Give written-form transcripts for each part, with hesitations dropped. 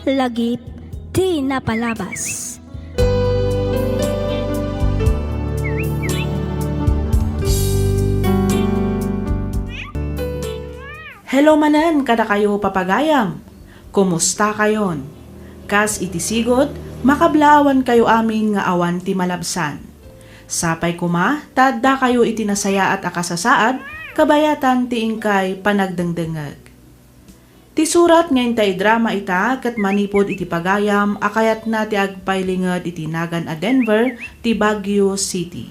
lagip ti napalabas. Hello manan, kada kayo papagayam. Kumusta kayon? Kas itisigot, makablawan kayo amin nga awan ti malabsan. Sapay kuma, tadda kayo itinasaya at akasasaad, kabayatan ti ingkay panagdengdengag. Ti surat ngayon tay drama ita, kat manipod iti pagayam, akayat na ti agpailingad iti nagan a Denver, ti Baguio City.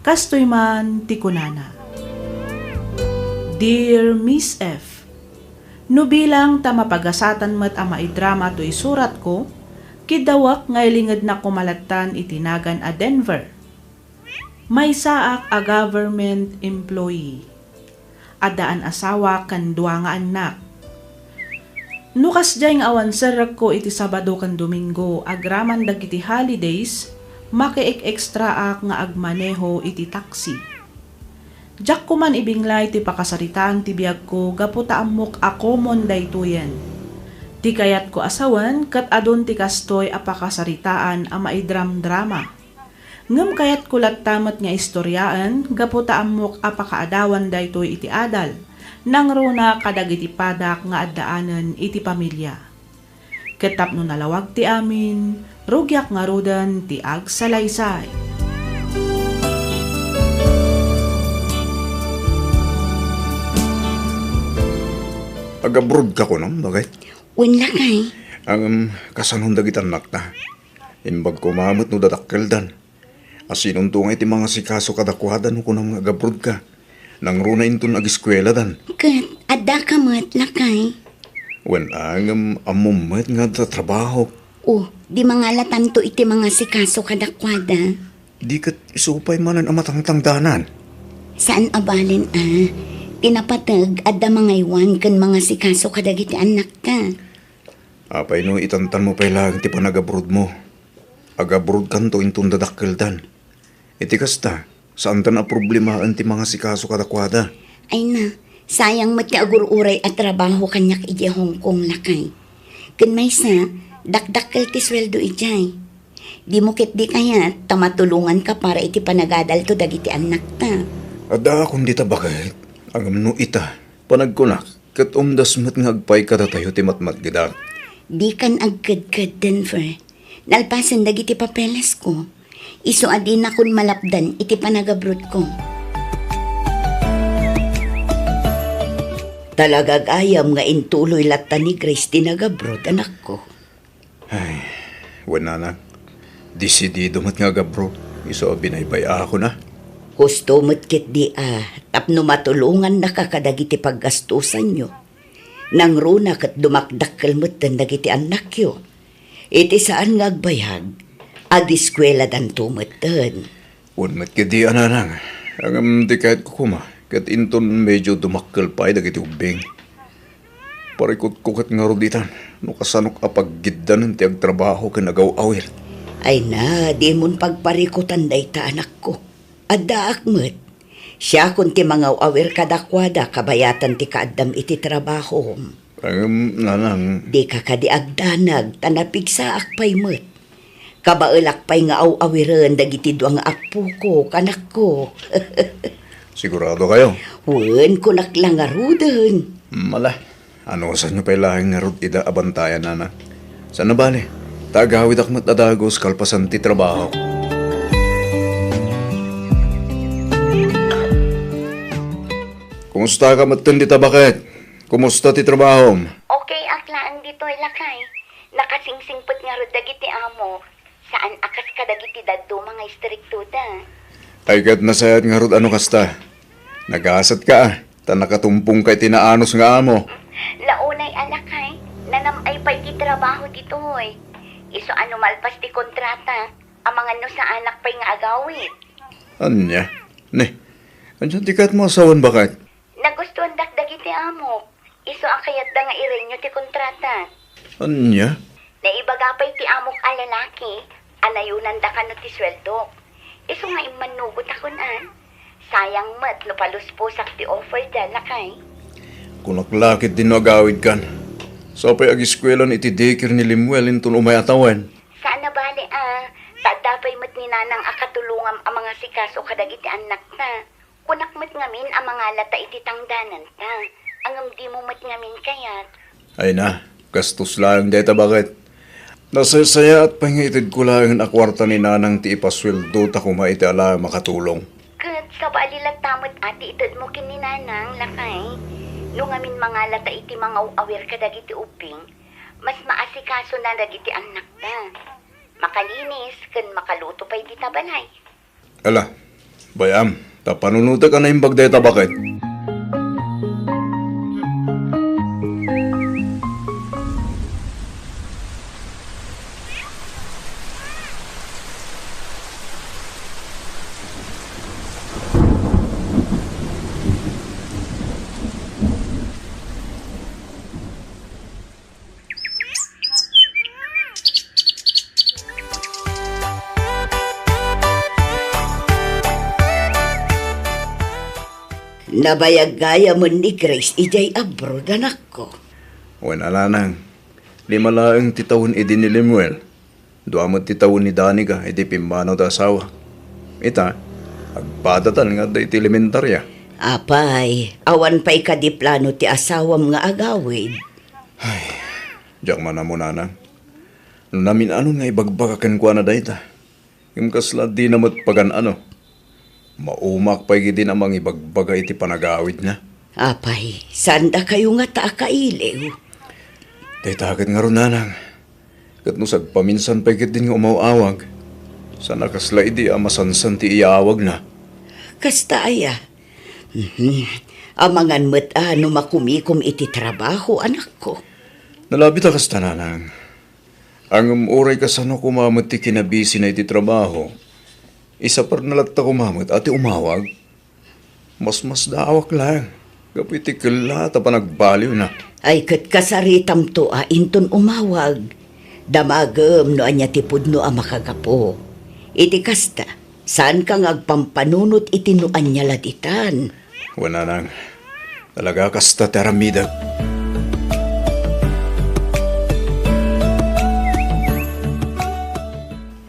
Kastoy man ti kunana. Dear Miss F, no bilang ta mapagasatan met ama idrama to isurat ko, kidawak nga ilingad na kumalatan itinagan a Denver. May saak a government employee. Adaan asawa kan dua nga anak. Nukas jay nga awan serag ko iti Sabado kan Domingo agraman dagiti holidays, makiek-extra ak nga agmaneho iti taxi. Jak ko man ibinglay ti pakasaritaan ti biyag ko gaputa amok ako mon daytoyen. Ti kayat ko asawan kat adon ti kastoy a pakasaritaan a maidram drama. Ngem kayat ko tamat nga istoryaan gaputa amok a pakaadawan daytoy iti adal. Nang runa kadagiti padak nga addaanan iti pamilya. Ketap no nalawag ti amin, rugyak nga rudan ti agsalaysay. Agabroad ka ko nang bagay. Unla kay. Ang kasanong dagitan nakta. Imbag ko mamot no dadakkeldan. Asinon tungay ti mga sikaso kadakwadan no kunang agabroad ka. Nang runa inton agiskwela dan. Kat, adda ka mat lakay. Wen ang amumet nga sa trabaho. Oh, di mangalatan to iti mga sikaso kadakwada. Di kat isupay manan ang matangtangdanan. Saan abalin Tinapatag adda mga iwan kan mga sikaso kadagiti anak ka. Apay no itantan mo pay lang ti panagabroad mo. Agabroad kan to inton dadakkeldan. Iti kasta, saan tan a problemahan ti mga sikaso kadakwada? Ay na, sayang mat agur-uray at trabaho kanyak iti Hong Kong lakay. Kun may sa, dakdakkel ti sweldo ijay. Di mo kit di kaya, tamatulungan ka para iti panagadal to dagiti anak ta. Ada akong dita bakit? Ang amno ita, panagkunak, kat umdasmat nga agpay kada tayo ti matmat gidak. Di kan agkad-kad Denver. Nalpasan dagiti papeles ko. Isu adi na kun malapdan iti panagabrod ko. Talagag ayam nga intuloy latta ni Grace tinagabrod anak ko. Ay, wala na. Desidido mat nga gabro. Iso binaybay ako na. Gusto mo't kit di tapno matulungan na kakadagiti paggastusan nyo. Nang runa kat dumakdakkel mo't dagiti anak yo. Iti saan nga agbayag, adiskwela dan tumatan. Unmat kiti ananang. Ang di kahit kukuma, kat inton medyo dumakkel pa'y dagiti ubing. Parikot kukat nga roditan, no kasanok apaggidan ti agtrabaho kinagaw-awir. Ay na, di mon pagparikutan day ta anak ko. Adda akmet. Siya kun ti mga awir kadakwada kabayatan ti kaadam iti trabaho. Ang nanang... Di ka kadiagdanag tanapig sa akpay met. Kabaelak pay nga awiren dagiti duang apo ko, kanak ko. Sigurado kayo? Wen kunak lang aruden. Mala. Ano saan nyo pa'y lahing nga rod ida abantayan, nana? Saan na bali? Tagawid akmat adagos kalpasan ti trabaho. Kumusta ka matan dita bakit? Kumusta ti trabaho? Okay, aklaan dito lakay. Nakasingsingpot nga rod dagiti amo. Saan akas ka dagiti daddo mga istrikto da? Ay kat nasayat nga rod ano kasta. Nagasat ka ta nakatumpong kay tinaanos nga amo. Launay alakay, nanamay pa'y ti trabaho dito hoy. Iso ano malpas ti kontrata, ang mga no sa anak pa'y nga agawit. Anya? Ne, andyan ti kat mo asawan bakit? Nagustuhan dakdagiti amo. Iso akayat da nga irenyo ti kontrata. Anya? Naibagapay ti amok a lalaki, anayunan da ka no ti sweldo. Iso nga imanugot ako na. Sayang mat no palusposak ti offer da lakay. Kunaklakit din no agawid kan. Sa pa'y ag-eskwela iti daycare ni Limuel intun umay atawan. Sana bali tadapay mat ni nanang akatulungam ang mga sikaso kadagiti anak na. Kunak mat ngamin ang mga lata iti tangdanan ta. Angam di mo mat ngamin kayat. Ay na, gastos lang deta bakit? Nasasaya at pangitid ko lang ang akwarta ni nanang ti ipasweldo ta kuma iti ala makatulong. Kat sa baalilat tamot ati itod mo kin ni nanang lakay. Nung amin mga lata iti mga awir kadagiti uping, mas maasikaso na dagiti anak na. Makalinis ken makaluto pa iti tabalay. Ala, bayam, tapanunuta ka na yung bagdeta bakit? Nabayag-gaya mo ni Grace, ijay abroad, anak ko. Wen alanang, 5 laeng titawon idi ni Limuel. 2 titawon ni Danica, idi pimbanaw ta asawa. Ita, agpadatan nga da iti elementarya. Apay, awan pa'y kadiplano ti asawam nga agawid. Diyak man na mo nanang. No namin ano nga ibagbagakan ko na dayta. Yung kasla di namat pagan ano. Maumak pa din amang ibagbaga iti panagawid na. Apay, sanda kayo nga taakailiw. Dayta agad nga ron nanang. Kat no sagpaminsan pa din nga umawawag. Sana kasla idi amasansan ti iawag na. Kasta aya. Amangan mo't no makumikom iti trabaho, anak ko. Nalabit kasta nanang. Ang uray kasano kumamot ti kinabisi na iti trabaho. Isa par nalatta kumamot ati umawag. Mas daawak lang. Kapiti kila ta pa nagbaliw na. Ay kat kasaritam to inton umawag. Damagem no anya tipud no makagapo. Iti kasta, saan kang agpampanunot iti no anya laditan? Wala nang. Talaga kasta teramidag.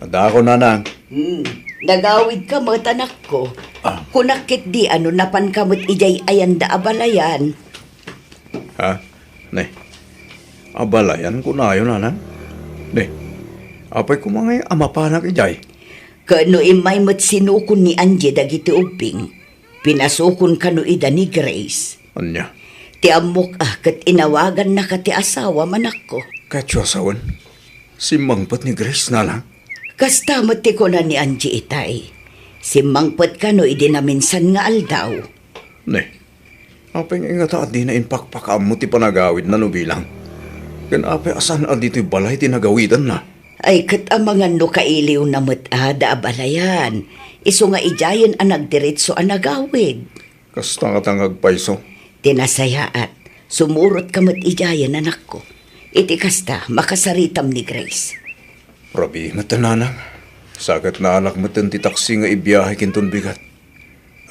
Ada ako nanang. Nagawid ka mo't anak ko. Kunakit di napan ka mo't ijay ayanda abalayan. Ha? Ne. Abalayan ko na yun, nanang. Ne. Apay ko mga amapanak ijay. Kano imay mo't sinukon ni Angie dagiti uping. Pinasukon kano ida ni Grace. Anya? Ti amok kat inawagan na ka ti asawa manak ko. Katyo asawan. Si mangpat ni Grace na lang. Kasta mati ko na ni Angie itay. Simangpot ka no idi na minsan nga aldaw. Ne, apay nga ingata di na inpakpakam mo ti panagawid na nubilang. Kan apay asan dito'y balay ti nagawidan na. Ay kat amangan no kailiw na da abalayan. Iso nga ijayan ang nagdiretso ang nagawid. Kasta nga tangag paiso. Tinasayaat, sumurot ka mat ijayan anak ko. Iti kasta, makasaritam ni Grace. Rabi, matananang. Sagat na anak matan ti taksi nga ibiyahe kinton bigat.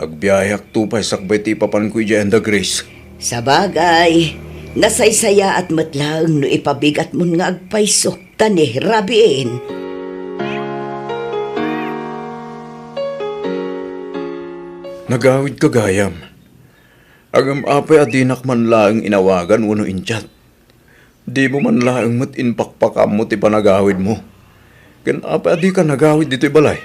Agbiyahe tupay sakbay ti papan ko ijayan da Grace. Sa bagay, nasaysaya at matlaang no ipabigat mo nga agpaiso. Tani, rabiin. Nagawid kagayam. Agam apay adinak man laang inawagan uno injat. Di mo man laang mat inpakpakam mo ti panagawid mo. Kan apay adi ka nagawid dito'y balay.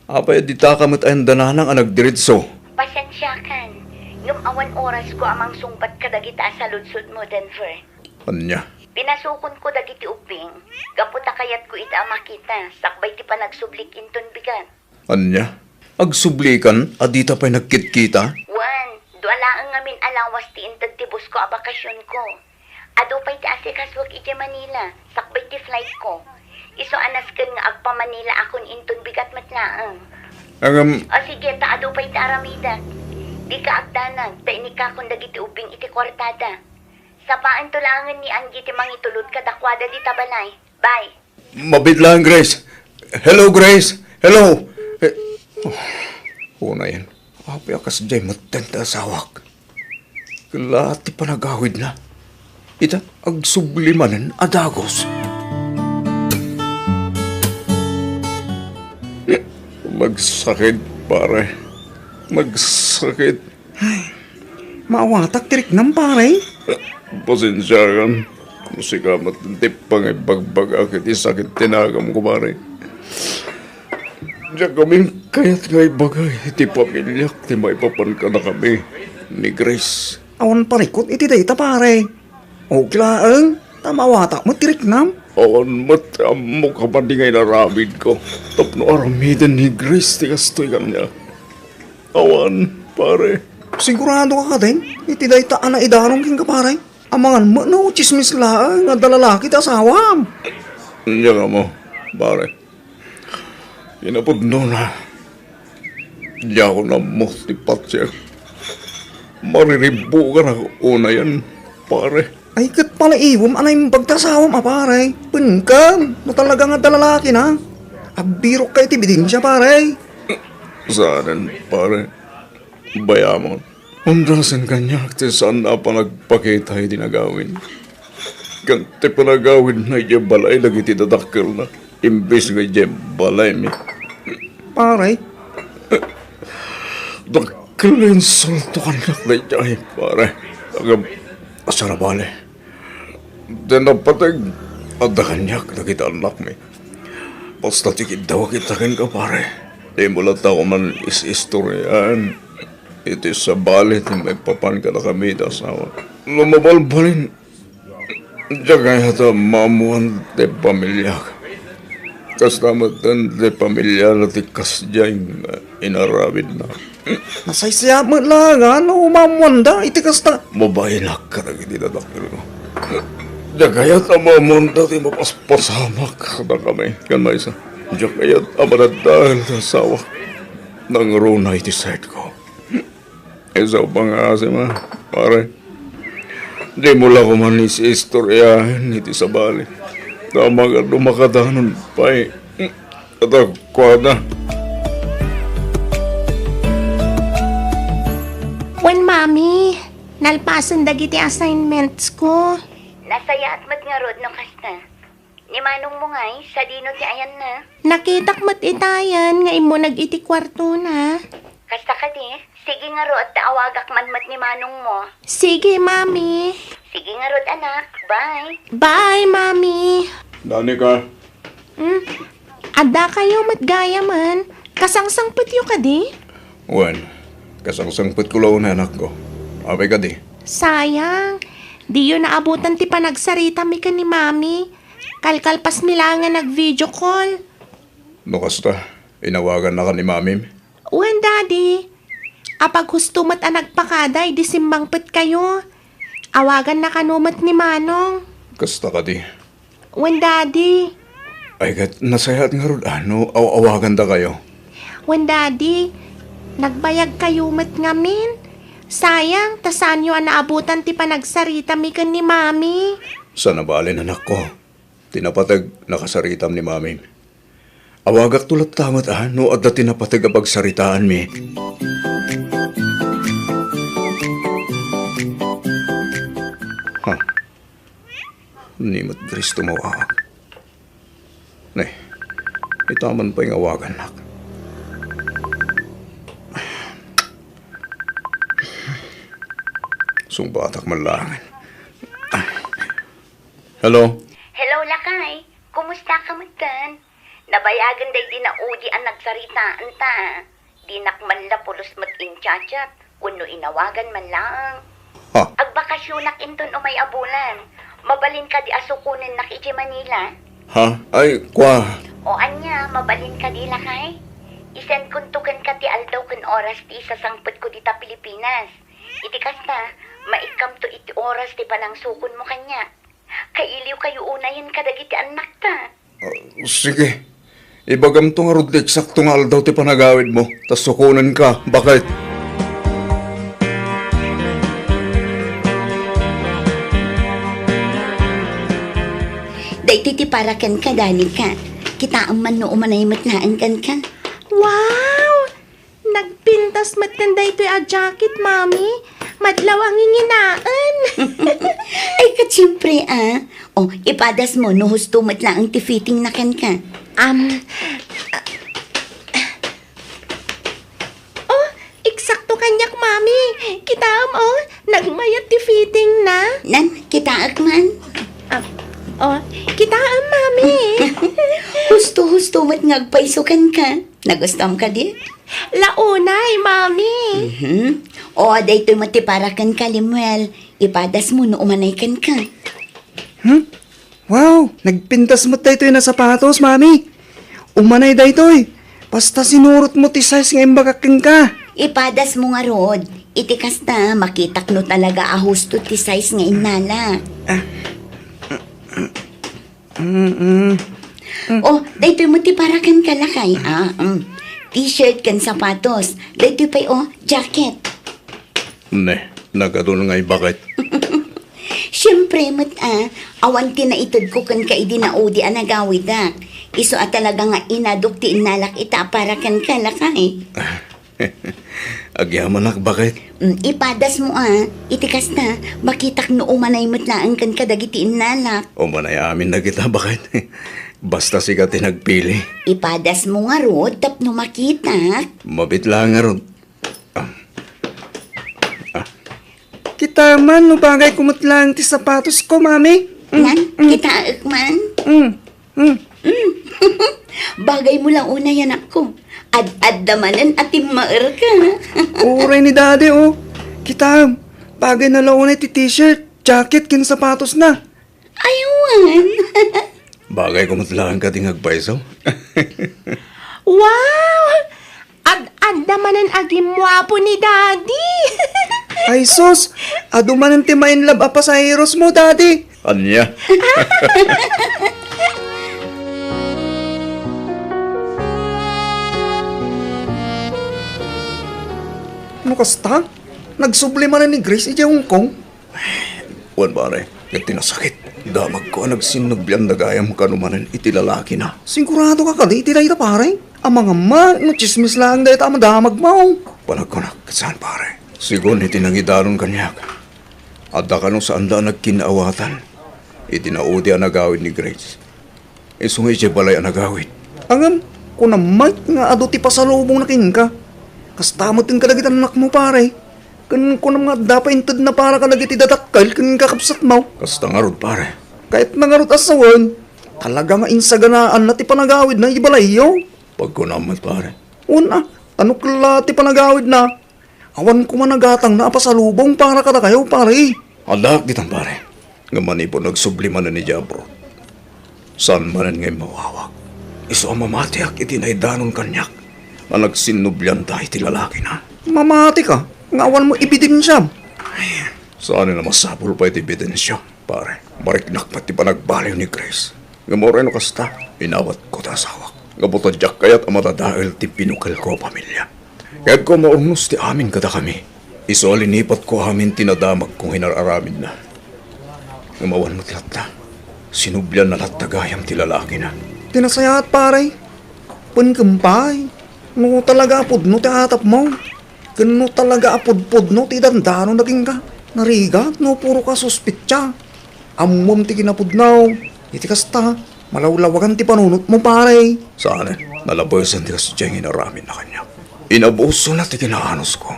Apay adi ta ka mat ayan dananang anagdiritso. Pasensya kan. Ngam awan oras ko amang sungpat ka dagita sa ludsud mo, Denver. Anya? Pinasukon ko dagiti uping. Gaputa kayat ko ita makita. Sakbay ti panagsublik inton bigan. Anya? Agsublikan, adita pa'y nagkit-kita? Juan, duwalaang ngamin alawas ti intag ti bus ko a bakasyon ko. Ado pa'y ti asikaswag iti Manila. Sakbay ti flight ko. Iso anasken nga agpa Manila akon inton bigat matlaang. O sige, taado pa'y ti aramida. Di ka agdanag, ta inikakon dagiti uping iti kwartada. Sa paan tulangan ni Angie ti mangitulod kadakwada di tabalay. Bye. Mabitlaan, Grace. Hello, Grace. Hello. Una yan. Apay akas jay matenta sawak. Kalati panagawid na. ita ag sublimanen adagos. Magsakit, pare. Magsakit. Maawatak tirik ng pare. Pasensya kan. Musika matintip pang ibagbag akit isakit tinagam ko, pare. Diyan kami kaya't nga ibagay. Iti pamilyak, ti maipapan ka na kami. Ni Grace. Awan parikot iti dayta pare. O klaang, tamawatak mo tirik nam. Awan mat, amo ka pa di ngay naramid ko. Tapno aramidan ni Grace, ti kastoy kanya. Awan, pare. Sigurado ka din, iti dayta ana idarong king ka pare. Amangan mo no, chismis laang nga dalalaki ta asawam. Diyan ka mo, pare. Inapod no na. Diyan ko na mo, ti Patsya. Mariribo ka na una yan, pare. Ay kat pala iwom anay mong pagtasawam pare. Penkam, no talaga nga dalalaki na. Abirok kay ti bidin siya pare. Saanan, pare. Bayamon. Undrasan kanya, ti saan na pa nagpakita ay dinagawin. Kanti pa nagawin na iya balay, lagi ti dadakkel na. Imbes nga iya balay mi. Pare, Dakkel na yung salto kanak na iya ay, pare. Agam, asarabale. Dinapatag, ada kanyak na kita anak mi. Basta tikid daw kita ka, pare. Di mo lang tao man is-istoryan. Ito sa balit, may papan ka na kami da asawa. Lumabalbalin. Diyan kaya ito mamuhan de pamilya. Kastamatan de pamilya na tikas dyan inarabid na. nasaysaya mo lang ano umamwanda iti kasta. Mabayinak ka na ginidadakil ko. Diyan kaya ito mamuhan dati mapaspasamak na kami. Kan may isa. Diyan kaya ito amanadahil sa asawa. Nang runa iti side ko. Isa pang asima, pare. Di mo lang kuman isi-istoryahan iti sa bali. Tama ka dumakadanon pa eh. Katakwada. Wen, mami, nalpasan dagiti assignments ko. Nasaya at mat nga rod no kasta. Ni manong mo ngay, sa dino ti ayan na. Nakitak mat itayan, nga imo nag-iti kwarto na. Kasta ka di, sige nga rod, taawagak man mat ni manong mo. Sige, mami. Sige nga rod anak, bye. Bye, mami. Dani ka. Ada kayo matgaya man. Kasangsang putyo ka di? Wan, kasangsangpit ko lang na anak ko. Apay ka di. Sayang. Di yun naabutan ti panagsarita mi ka ni mami. Kalkalpas mi lang nga nag-video call. No kasta, inawagan na ka ni mamim. Wen, daddy. Apag husto mat ang nagpakaday, di simbangpit kayo. Awagan na kanumat ni Manong. Kasta ka di. Wen, daddy. Ay kat, nasayahat nga ron. Ano, awagan da kayo. Wen, daddy. Nagbayag kayo mat ngamin. Sayang, tasan nyo ang naabutan ti panagsarita mi kan ni mami. Sana balin anak ko. Tinapatag nakasaritam ni mamim. Awagak tulat tamat no adda tinapatag apagsaritaan mi. Ha? Nimot Kristo mawag. Ne, itaman pa yung awagan nak. Sumbatak malangan. Hello? Hello, Lakay. Kumusta ka man? Nabayagan day di na udi ang nagsaritaan ta. Di nakman la pulos mat inchachat. Kuno inawagan man lang. Ha? Agbakasyonak inton o may abulan. Mabalin ka di asukunin nak iti Manila. Ha? Ay, kwa. O anya, mabalin ka di Lakay. Isen kuntukan ka ti aldaw kun oras ti sasangput ko dita Pilipinas. Iti kasta, maikam to iti oras ti panangsukon mo kanya. Kailiw kayo unayan kadagiti anak ta. Sige. Ibagam to nga rod eksakto nga aldaw ti panagawid mo. Tas sukunan ka. Bakit? Dayti ti parakan ka, Dani ka. Kita ang man no umanaymat naan kan ka. Wow! Nagpintas mat kanday ito a jacket, mami. madlaw ang inginaan. Ay, katsiyempre, O, ipadas mo, no husto mo't lang ang tifiting na kan ka. Eksakto kanyak, mami. Kitam, nagmayat ti fitting na. Nan, kita man. Kitaan, mami. Husto mo't ngagpaisukan ka. Nagustom ka di? Launay, mami. O, daytoy matiparakan ka, Limuel. Ipadas mo, no umanay kan ka. Wow, nagpintas mo tayo na sapatos, mami. Umanay daytoy. Basta sinurot mo ti size nga imbagaking ka. Ipadas mo nga, Rod. Itikas na, makitak no talaga ahusto ti size nga inala. O, daytoy mo ti parakan ka lakay. T-shirt kan sapatos. Daytoy pa'y jacket. Ne, nagadun nga bakit. Siyempre, awan ti na itod ko kan ka idinaudi anagawid da. Iso talaga nga inadok ti inalak ita parakan ka lakay. Agyaman bakit. Ipadas mo itikas na, makitak no umanay matlaan kan kadagiti inalak. O manay amin na kita bakit. Basta siya tinagpili. Ipadas mo nga, Rod, tapno makitak. Mabit lang nga ron. Kita man, no bagay kumutlang ti sapatos ko, mami. Nan, kita man. Bagay mo lang una yan ako. Ad damanan at timaer ka. Uray ni daddy, oh. Kita, bagay na launay ti t-shirt, jacket, kin sapatos na. Ayawan. Bagay kumutlaan ka tingagpaiso. Wow! Ad-adamanan agim wapo ni Daddy. Ay, sus, aduman ang timain lab apa sa heroes mo, daddy. Anya? Ano kasta? Nagsublima na ni Grace iti Hong Kong. Wan pare, kat tinasakit. Damag ko nagsinubyan nagayam kanumanan iti lalaki na. Sigurado ka kali, iti dahi pare. Ang mga ma, no chismis lang dahi tama damag mo. Panagkunak, saan pare? Sigon iti nangidaron kanyak. Adda ka no saan da nagkinaawatan. Iti naudi ang nagawid ni Grace. Isungay siya balay ang nagawid. Angam, kung naman nga ado ti pasalubong na king ka. Kastamot yung kadagitan anak mo pare. Kan ko nga dapat intod na para kadagiti datakal kan kakapsat mo. Kasta nga rod pare. Kahit nangarot asawan, talaga nga insaganaan na ti panagawid na ibalayo. Pagkunamat pare. Una, ano kala ti panagawid na? Awan ko managatang na pasalubong para kada kayo pare. Adak ditang pare. Nga manipo nagsublima na ni Jabro. Saan manan ngay mawawag? Iso ang mamatiak iti naidanon kanyak. Na nagsinubyan tayo ti lalaki na. Mamati ka, nga awan mo ebidensya. Saan na masapul pa iti ebidensya, pare. Mariknak pati pa nagbaliw ni Grace. Nga moreno kasta, inawat ko ta asawak. Nga butadyak kayat amatadahil ti pinukal ko pamilya. Kaya't ko maurnos ti amin kada kami. Iso alinipat ko amin tinadamag kung hinararamin na. Nga mawan mo tilat na. Sinubyan na latagayam ti lalaki na. Tinasayaat pare. Pankampay. No talaga apod no ti atap mo. Kano talaga apod-pod no ti dandano naging ka. Nariga no puro ka suspitya. Amom ti kinapod now. Iti kasta. Malawlawagan ti panunot mo pare. Saan nalabasan ti kasadyang hinaramin na kanya. Inabuso na ti kinaanos ko.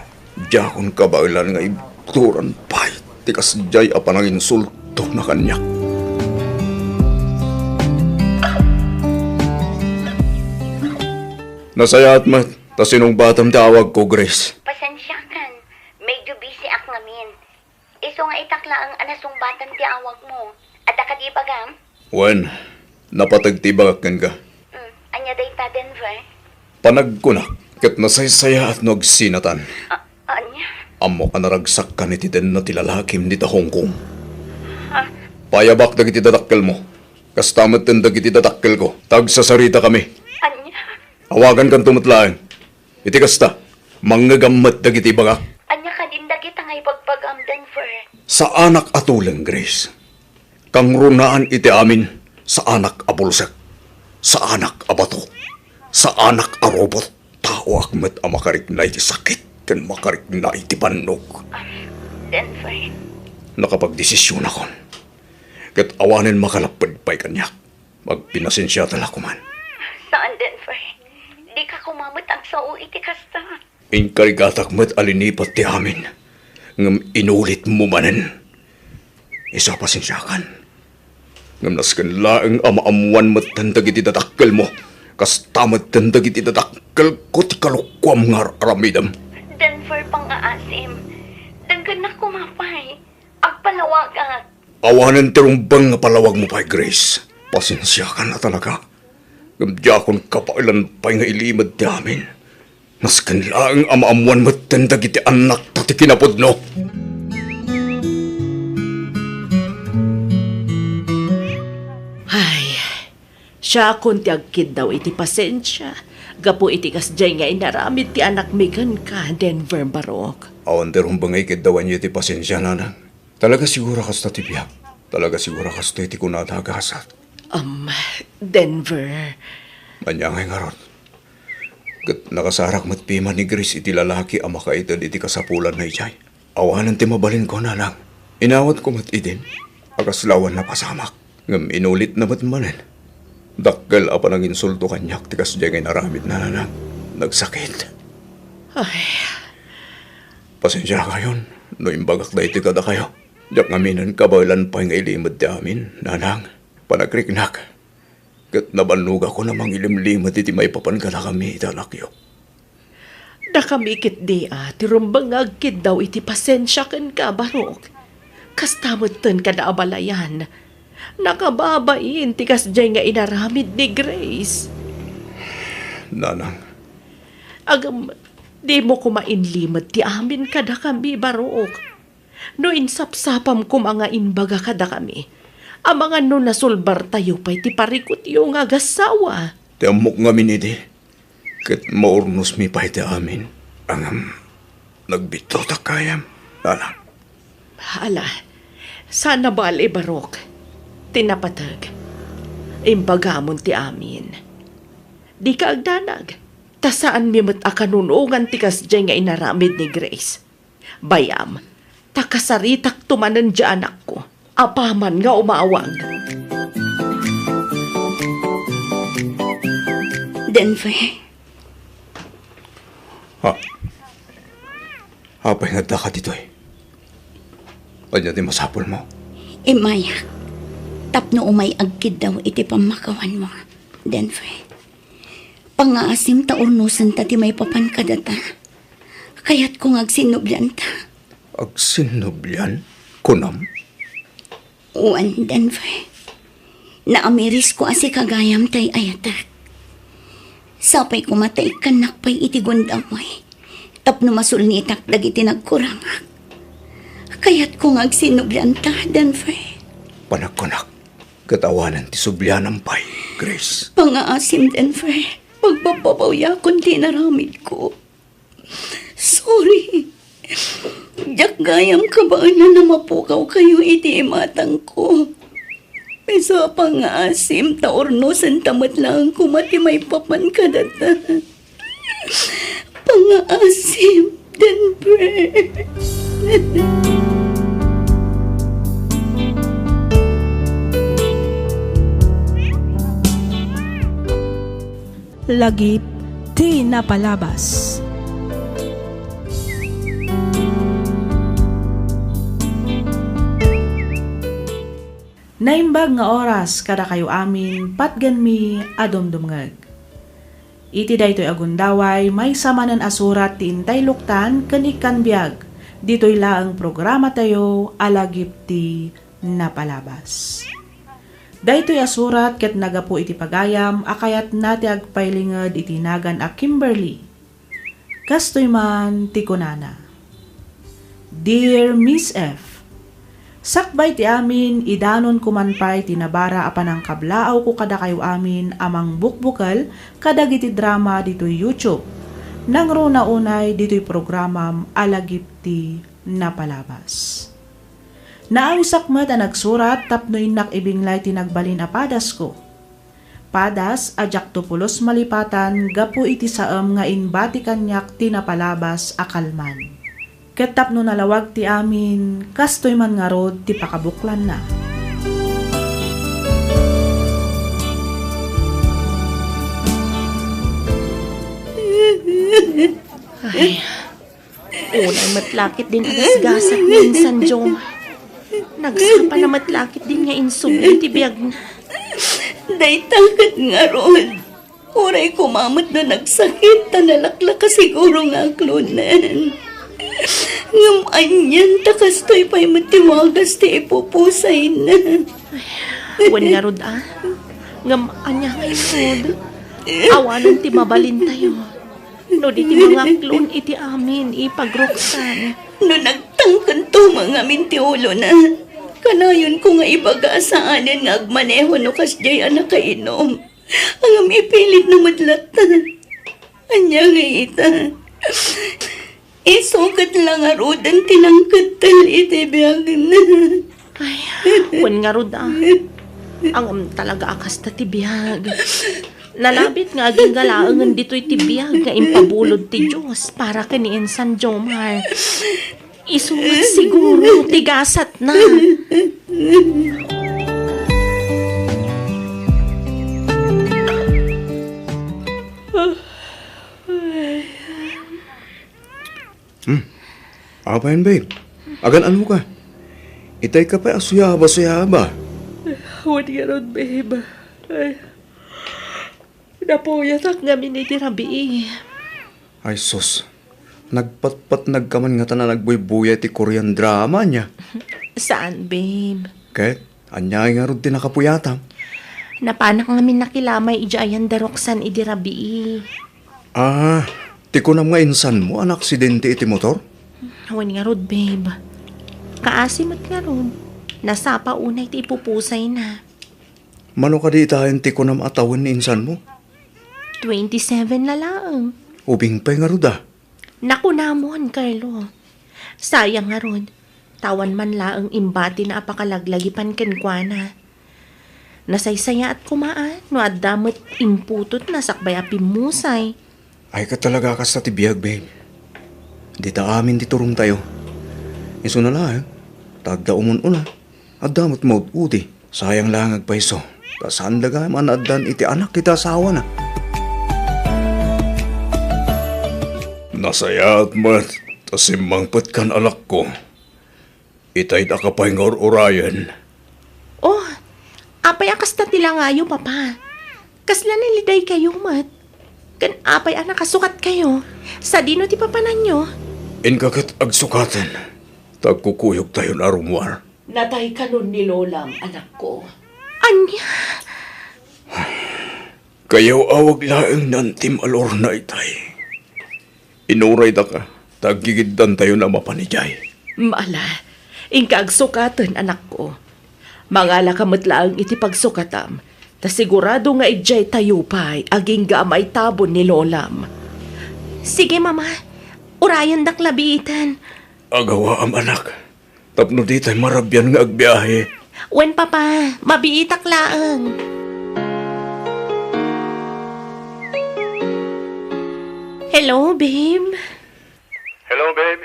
Diyakon kabailan nga ibturan pay. Ti kasadyay apan ang insulto na kanya. Nasayaat mat, ta sinong batam tawag ko, Grace. Pasensya kan. Medyo busy ak ngamin. Iso nga itakla ang anasong batan ti awag mo. At di bagam? Wen, napatagtibagakan ka. Anya day ta Denver? Panagkunak, kat nasaysaya at nagsinatan. Anya? Amo ka naragsak ka ni titen na tilalakim ni ta Hong Kong. Payabak dagiti dadakkel mo. Kastamat ten dagiti dadakkel ko. Tagsasarita kami. Anya? Awagan kang tumutlaang. Iti kasta, manggagammat dagiti bagak. Anya ka din dagit ang ipagpagam Denver? Sa anak atulang, Grace. Kang runaan iti amin sa anak abulsak. Sa anak abato. Sa anak arobot. Tao akmet ang makarik na iti sakit kan makarik na iti panog. Denver. Nakapagdesisyon ako. Kat awanin makalapad pa'y kanyak. Magpinasensya tala ko man. Saan, Denver? Di ka kumamot ang sao iti kasta. Inkarigatak mo't alinipat ti amin. Ngam inulit mo manen. Isa pasensyakan. Ngam naskan laang amaamuan mo't tandag iti dadakkel mo. Kas tamat tandag iti dadakkel ko ti kalukwam nga aramidam. Denver pang aasim. Daggan na kumapay. Agpalawagan. Awanan tirumbang nga palawag mo pa'y Grace. Pasensya ka na talaga. Gamdyakon kapailan pa'y nga ilimad ti amin. Naskan laang amaamuan mo't tandag iti anak tati kinapod no. Ay, siya kung ti agkid daw iti pasensya. Gapo iti kasjay nga inaramid ti anak migan ka, Denver Barok. Awan tirumbang ay kidawan niyo iti pasensya nanang. Talaga sigura kas tatibiyak. Talaga sigura kas iti kunadagasat. Denver. Manyangay nga ron. Kat nakasarak mat pima ni Grace iti lalaki ang makaitad iti kasapulan na ijay. Awanan ti mabalin ko na lang. Inawat ko mat idin. Agaslawan na pasamak. Ngam inulit na mat manen. Dakkel apa nang insulto kanyak ti kasjay ngay naramid na nanang. Nagsakit. Ay, Pasensya kayon. No imbagak da iti kada kayo. Diyak ngaminan kabailan pa nga ilimad ti amin, nanang. Panakriknak. Kat nabanuga ko namang ilimlimad iti may papankala kami italakyo. nakamikit di tirumbang agkid daw iti pasensya ken ka, Barok. Kastamutan ka na abalayan. Nakababain ti kasjay nga inaramid ni Grace. Nanang, Agam, di mo kumainlimad ti amin kada kami, Barok. No insapsapam ko mga inbaga kada kami. Ang mga no nasulbar tayo pa'y ti parikot yung agasawa. ti amok nga minidi. Kat maurnos mi pa iti amin. Angam, nagbito ta kayam. Nanang, Hala, sana bali, Barok. Tinapatag. Imbagamon ti amin. Di ka agdanag. Ta saan mi mat akanunungan ti kasjay nga inaramid ni Grace. Bayam, ta kasaritak tumanan di anak ko. Apaman nga umawag. Denver, ha? Hapay nga ka dito eh. Kanya di masapol mo. Maya, tapno umay agkid daw iti pamakawan mo, Denver. Pangaasim ta urnusan ta ti may papankadata. Kaya't kung agsinubyan ta. Agsinubyan? Kunam? Uwan, Denver. Naamiris ko asi kagayam tay ayatak. Sapay kumatay kanakpay iti gundamay. Tapno masulnitak dagiti nagkurangak. Kaya't kung agsinubyan ta, Denver. Panagkunak. Katawanan ti subyanan pa'y, Grace. Pangaasim, Denver. Pagpapabawya kundi naramid ko. Sorry. Diyak gayam kabaan na mapukaw kayo iti imatang ko. Pesa pangaasim taornosan tamat lang kumati may papan kadata. Pangaasim, Denver. Lagip ti napalabas. Naimbag nga oras kada kayo amin patgan mi adumdumngag. Iti daytoy agundaway may samanan asurat ti intay luktan ken ikan biag. Ditoy laang programa tayo alagip ti napalabas. Daytoy asurat ket nagapu iti pagayam akayat nati agpailinged iti nagan a Kimberly. Kastoy man ti kunana. Dear Miss F, sakbay ti amin idanon kumanpay tinabara apan ang kablaaw ko kada kayo amin amang bukbukal kadagiti drama ditoy YouTube. Nangro na unay ditoy programam alagip ti napalabas. Naawisak mat ang nagsurat tapno inak ibinglay tinagbalin a padas ko. Padas ajak tupulos malipatan gapu iti saem nga inbati kanyak tinapalabas akalman. Ket tapno nalawag ti amin, kastoy man nga rod ti pakabuklan na. Unay matlakit din agasgasat nga insan Jom. Nagsapa na matlakit din nga insubli ti biyag na. Daytakat nga ron. Uray kumamot na nagsakit, tanalaklak ka siguro nga aklunan. Ngamanyan, takastoy pa'y matiwagas ti ipupusay na. Wan nga rod Ngamaan nga rod. Awanan ti mabalin tayo. No di ti mga klon iti amin ipagroksan. No nagtangkan to mga mintiulo na. Kanayon ko nga ibaga saanan nga agmaneho no kasjay anak kainom. Ang amipilit na madlatan. Anya nga ita. Isukat lang nga rodan tinangkat tal iti biyag na. Ay, wan nga rod Ang talaga akas ta ti biyag. Nalabit nga aging galaangan dito'y ti biyag nga impabulod ti Diyos para kaniin San Jomar. Isumat siguro tigasat na. Apa yan, babe? Agan ano ka? Itay ka pa suyaba. Huwag nga ron, babe. Ay, napuyatak nga minitirabi. Ay, sus. Nagpatpat nagkaman nga na nagbuy-buya ti Korean drama niya. Saan, babe? Kahit, anyay nga rin din nakapuyata. Napanak nga min nakilamay ijayan daroksan idirabi. Ah, ti ko na mga insan mo, ang aksidente iti motor? Huwag nga ron, babe. Kaasimat nga ron. Nasapa unay ti ipupusay na. Mano ka di itahin ti ko na maatawan ni insan mo? 27 na lang. Ubing pa'y nga ruda. Naku namon, Carlo. Sayang nga ron. Tawan man laang imbati na apakalaglagipan kenkwana. Nasaysaya at kumaan, no at damot imputot na sakbay apimusay. Ay ka talaga kas na ti biyag, babe. Di ta amin di turong tayo. Iso na lang, tagda umun-una. At damot mo uti. Sayang lang agpaiso. Tasaan daga manaddan iti anak kita asawa na. Nasayat mat, tasimangpat kan alak ko. Itay da ka pa'y orayan. Oh, apay akas na tilangayo, papa. Kasla niliday kayo, mat. Kan apay anak kasukat kayo. Sa dino ti papanan nyo. Inkakat agsukatan. Tagkukuyog tayo na rumwar. Natay ka nun ni Lolang, anak ko. Anya? Kayaw awag laeng nantim alor na itay. Inuray da ka, tagigiddan tayo na mapanijay. Mala, ingkagsukatan anak ko. Mangala kamatlaang iti pagsukatam, ta sigurado nga ijay tayo pa'y aging gamay tabon ni Lolam. Sige, mama. Urayan dak labiitan. Agawa am anak, tapno di tayo marabyan nga agbiyahe. Wen, papa. Mabiitak laang. Hello, babe. Hello, babe.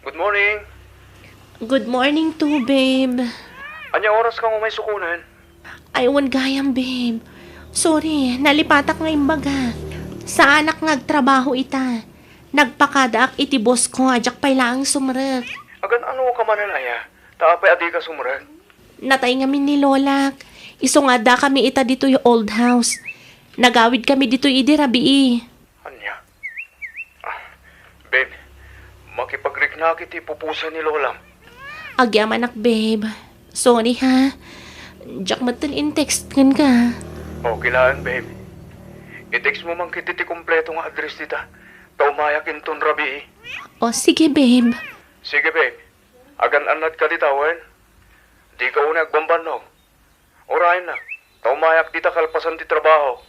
Good morning. Good morning too, babe. Anya oras ka mo may sukunan? Aywan gayam, babe. Sorry, nalipatak nga imbaga. Sa anak ngagtrabaho ita. Nagpakadaak iti boss ko, ajak pay laang sumrek. Agan ano ka mananaya? Taapay adi ka sumurag. Natay nga min ni Lolak. Iso nga da kami ita dito yung old house. Nagawid kami dito idirabi. Anya? Babe, makipagrik-nakit ipupusa ni Lolam. Agyam anak, babe. Sorry ha. Jack matan in text kan ka. Okay lang, babe. I-text mo mang kititi kompleto nga address dita. Taumayakin ton rabi. O sige, babe. Sige, babe. Agan anad ka ditawan. Di ka unag bambanog. Orayin na. Taumayak dita kalpasan di trabaho.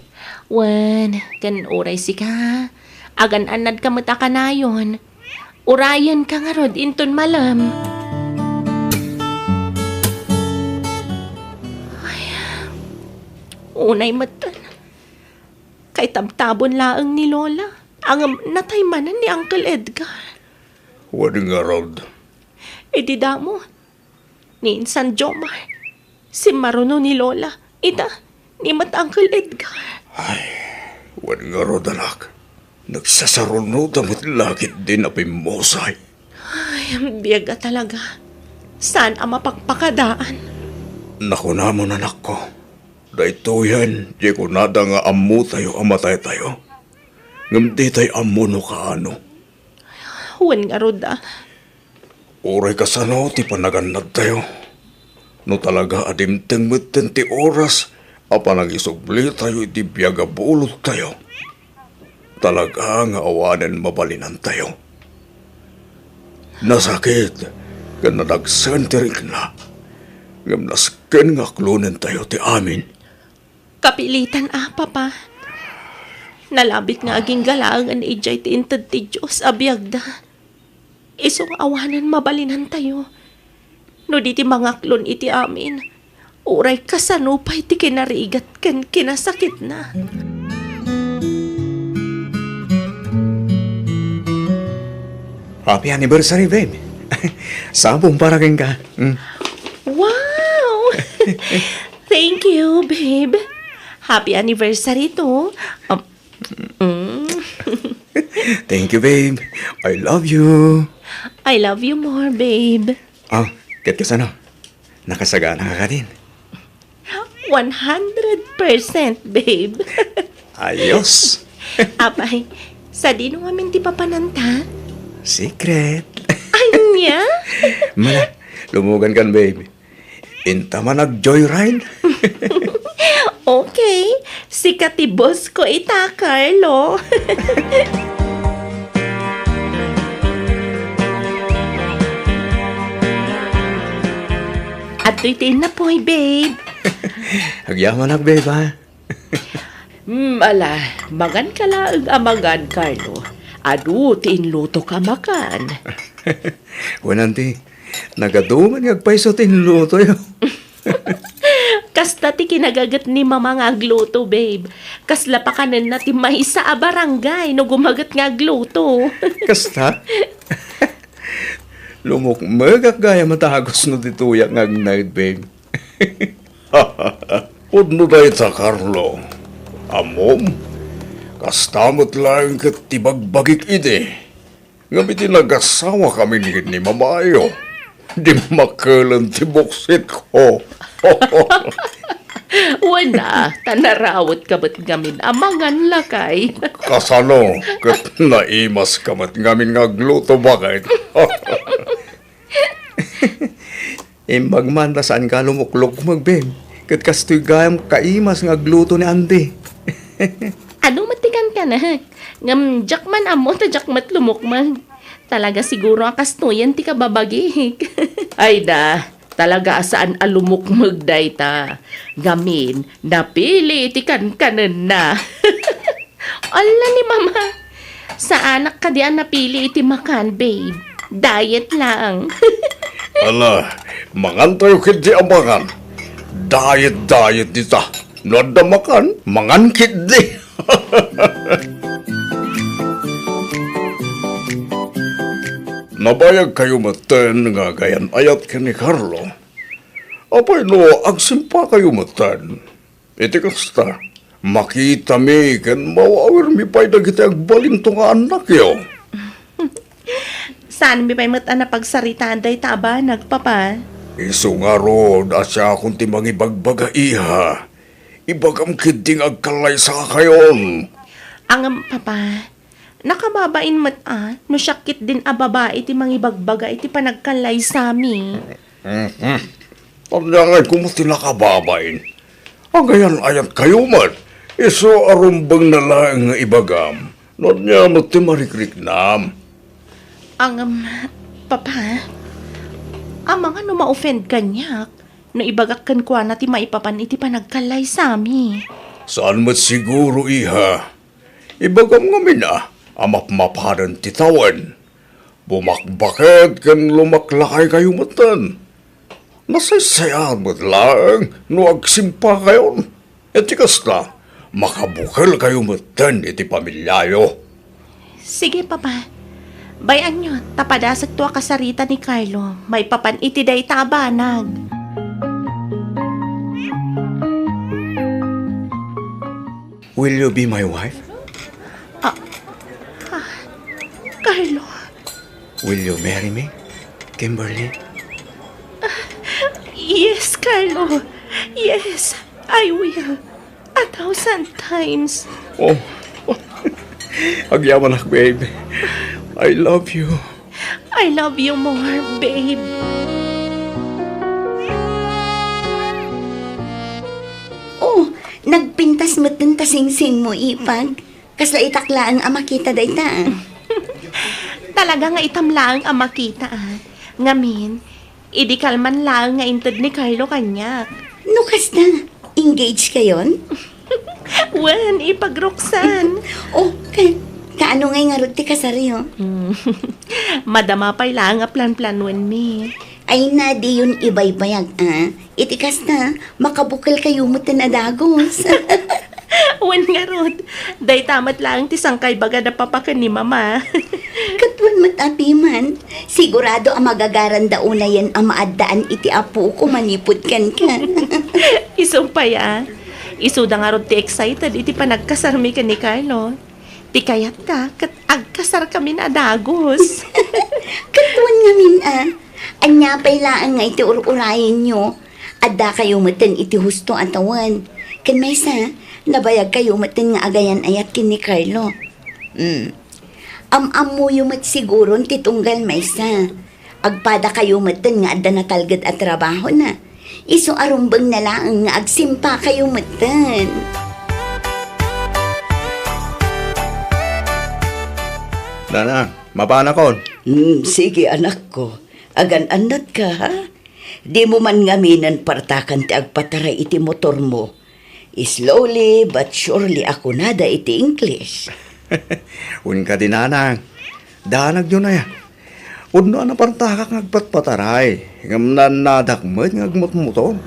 Wan, kan oray si ka. Agan anad ka mata na yun. Urayan ka nga rod inton malam. Ay, unay matan. Kay tabtabon laang ni Lola. Ang nataymanan ni Uncle Edgar. Wadi nga rod. Iti damo. Ni Insan Jomar. Si Maruno ni Lola. Ita, ni Mat Uncle Edgar. Wadi nga rod, anak. Nagsasarunod amot lakit din na pimosay. Ay, ang biyaga talaga. Saan ang mapagpakadaan? Naku namon, anak ko. Dahito yan, di ko nada nga amu tayo, amatay tayo. Ngam di tayo amu no kaano. Huwag nga roda. Uray ka sa no, ti panaganad tayo. No talaga adim tengmeten ti oras, apa nagisubli tayo iti biyaga bulot tayo. Talaga nga awanen mabalinan tayo. Nasakit, kan nadagsan ti na. Ngam nasken nga klunen tayo ti amin. Kapilitan papa. Nalabit nga aging galaangan ijay ti intad ti Diyos abiyagda. Isong awanan mabalinan tayo. No di ti mga klon iti amin. Uray kasanupay ti kinarigat kan kinasakit na. Happy anniversary, babe. Sabong para ka. Wow! Thank you, babe. Happy anniversary to. Thank you, babe. I love you. I love you more, babe. Ket ka sana. Nakasagana ka din. 100%, babe. Ayos. Apay, sa dino ngamin ti papananta? Secret. Anya? Mala, lumugan kan, babe. Inta man nag-joyride. Okay, sikat ti boss ko ita, Carlo. At tuitin na po, babe. Agyaman ak, babe, ha? Ala, magan ka lang amagan, Carlo. Adu, tinluto ka makan. Wananti, nagaduman ngagpaiso tinluto yo. Kasta ti kinagagat ni mama nga agluto, babe. Kasla pa kanan na ti mahisa a barangay no gumagat nga agluto. Kasta? Lumukmagak gaya matagos no dituya ngag night, babe. Pudno dahi ta, Carlo. Amom, kastamot lang kat tibagbagik ide. Ngam iti nagasawa kami ni mamayo. Di makalan ti buksit ko. Wana, tanarawat ka ba't gamin amangan lakay. Kasano, kat naimas kamat ngamin ngagluto bakit. Imbagman ta saan ka lumuklok magbem. Kat kastoy gayam kaimas ngagluto ni Ande. Ano matikan ka na? Ngam jakman amo ta jakmat lumukman. Talaga siguro akastuyan ti kababagik. Ay da, talaga asaan alumukmag day ta. Gamin, napili iti kanan na. Ala ni mama. Sa anak ka diyan napili iti makan, babe. Diet lang. Ala, mangan tayo kiti amangan. Diet dita. Nada makan, mangan kiti. Nabayag kayo matan nga gayan ayat ka ni Carlo. Apay no, agsimpa kayo matan. Iti kasta, makita mi kan mawawir mi pa'y dagiti agbalin to nga anak yo. Saan mi pa'y mata na pagsaritaan day taba, nagpapa? Iso nga ro, asya akong timang ibagbaga iha. Ibagam kidding agkalay sa kayon. Ang papa, nakababain no syakit din a babae iti mangibagbaga iti panagkalay sami. Pagdangay kumuti nakababain. Ang gayan ayat kayo man. Iso arumbang na lang nga ibagam. Not niya mati marikrik nam. Ang papa, mga no ma-offend kanyak, no ibagak kan kwa na ti maipapan iti panagkalay sami. Saan mat siguro iha? Ibagam nga mina, amap-maparan titawan. Bumakbakit kan lumaklakay kayo matan. Nasaysayan mo't lang, no agsimpa kayon. Iti kasta, makabukal kayo matan iti pamilyayo. Sige papa, Bayan nyo, tapadasag to kasarita ni Carlo. May papan iti day tabanag. Will you be my wife? Carlo, Will you marry me, Kimberly? yes, Carlo. Yes, I will. 1,000 times. Oh, agyaman ak, babe. I love you. I love you more, babe. Oh, nagpintas mo dun tasing-sing mo, Ipag. Kasla itakla ang amakita day ta. Talaga nga itamlaang ang makita Ngamin, idikal man lang nga intad ni Carlo kanyak. Nukas na, engaged kayon? Wen, ipagroksan. Oh, kaano ngay nga ruti kasaryo? Madama pa lang nga plan-planuan mi. Ay na, di yun ibay-bayag, Itikas na, makabukal kayo mo tinadagos. Wen nga rod, day tamat lang ti sangkay baga na papakan ni mama. Katwan matapi man, sigurado ang magagaranda una yan ang maadaan iti apo ko manipod kan ka. Isumpaya. Isuda nga rod ti excited iti panagkasarmi ka ni Carlo. Ti kayat ka, kat agkasar kami na dagos. Katwan nga min, Anya pailaan nga iti ur-urayin nyo. Adda kayo matan iti husto atawan. Kan may sa, nabayag kayo matan nga agayan ayat kin ni Carlo. Am-am mo yung mat siguro titunggal may sa. Agpada kayo matan nga adda na talgad at trabaho na. Iso arumbang na lang nga agsimpa kayo matan. Nanang, mapana kon. Sige anak ko. Agan-anat ka ha? Di mo man ngaminan partakan ti agpataray iti motor mo. Slowly but surely ako nada iti English. Un ka din, nanang. Danag yun na yan. Udno na partakak ngagpatpataray. Ngam nanadakmat ngagmot-motor.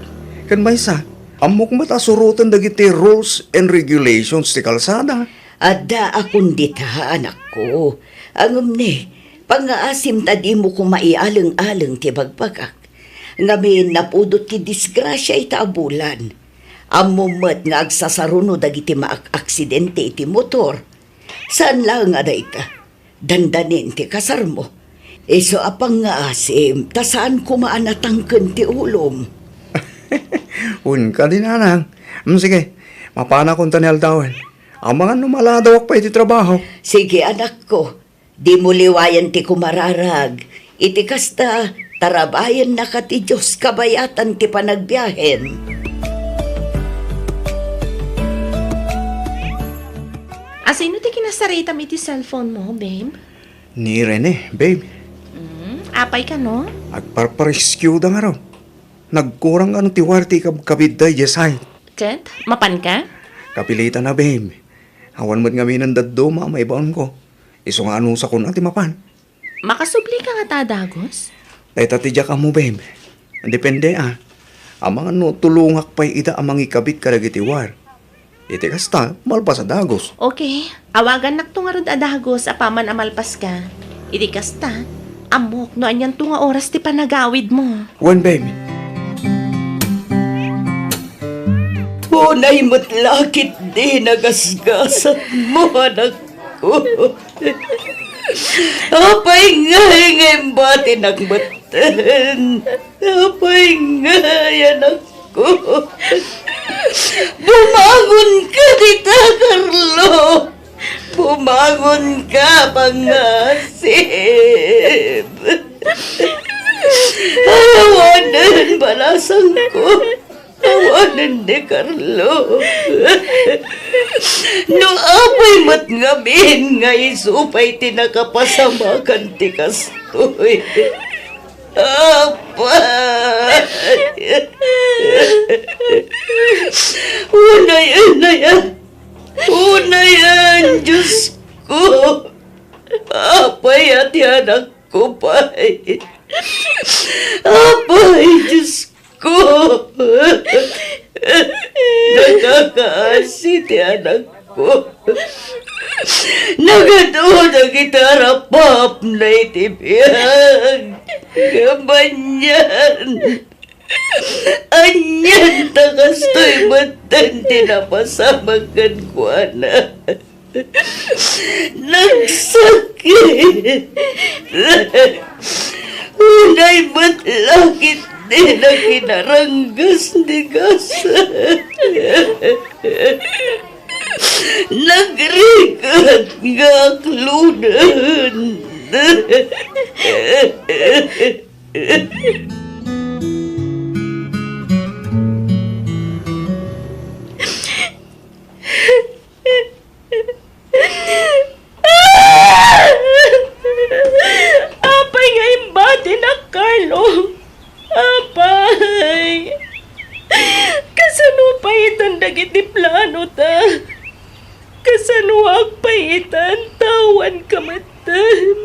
Kan may sa, amok matasurutan dagiti rules and regulations ti kalsada. Ada akong dita, anak ko. Angam ni, pangaasim tadi mo ko maialang-alang ti bagpagak. Ngamin napudot ki disgrasya itaabulan. Amumat nga agsasaruno dagiti maak-aksidente iti motor. Saan lang nga ita? Dandanin ti kasar mo. Iso apang nga asim, ta saan kumaanatangken ti ulom? Un ka din, nanang. Sige, mapana kong tanel dawan. Ang mga numaladawak pa iti trabaho. Sige anak ko, di mo liwayan ti kumararag. Iti kasta, tarabayan na ka ti Diyos kabayatan ti panagbiyahen. Asino ti kinasaritam iti cellphone mo, babe? Ni Rene, babe. Apay ka, no? Agparparescue da nga raw. Nagkurang ano ti warti kabid day jesay. Ket, mapan ka? Kapilitan na, babe. Awan mo't nga minang daddo, maibaon ko. Iso nga ano sa kun ti mapan. Makasubli ka nga tadagos? Day tatidya ka mo, babe. Depende, Ang mga no, tulungak pa'y ida amang ikabit karagiti war. Iti kasta, malpas sa dagos. Okay, awagan nak tunga rod adagos apaman amalpas ka. Iti kasta, amok no anyan tunga oras ti panagawid mo. Wan, babe. Unay mo't lakit di nagasgasat mo, anak ko. Apay nga yung bati ng batan. Apay nga, anak ko. Bumangon ka, Tita Carlo. Bumangon ka, pangasip. Ayawanan, balasang ko. Awanan ni Carlo. No apay mat ngamin nga isupay tinakapasamakan ti kastoy. Apay. Unayan. Unayan, Diyos ko. Apay at anak ko pa'y. Apay, Diyos ko. Nakakaasi ti anak ko. Nagatuda kita rapap na itibiyag. Gabanyan. Anyan takastoy matan tinapasamagan ko na. Nagsakit. Unay ba't lakit din na kinaranggas ni Gasa. Nagrikat nga aklunan. Apay nga imbati na, Carlo. Apay. Kasano pa itang dagiti plano ta? Kasano pa itan tawan kamatan?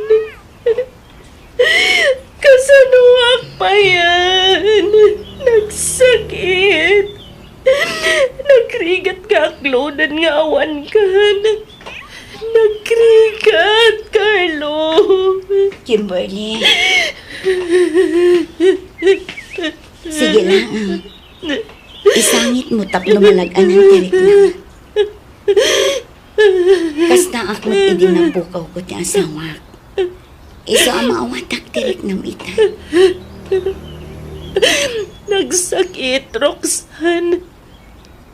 Kasano pa yan? Nagsakit. Nagrigat ka aklonan nga awan ka. Nagrigat, Carlo. Kimberly. Sige lang. Isangit mo tapno malagan ang tirik na. Kasta ako idinabukaw ko ti asawak. Iso ang maawatak tirik na ita. Nagsakit, Roxanne.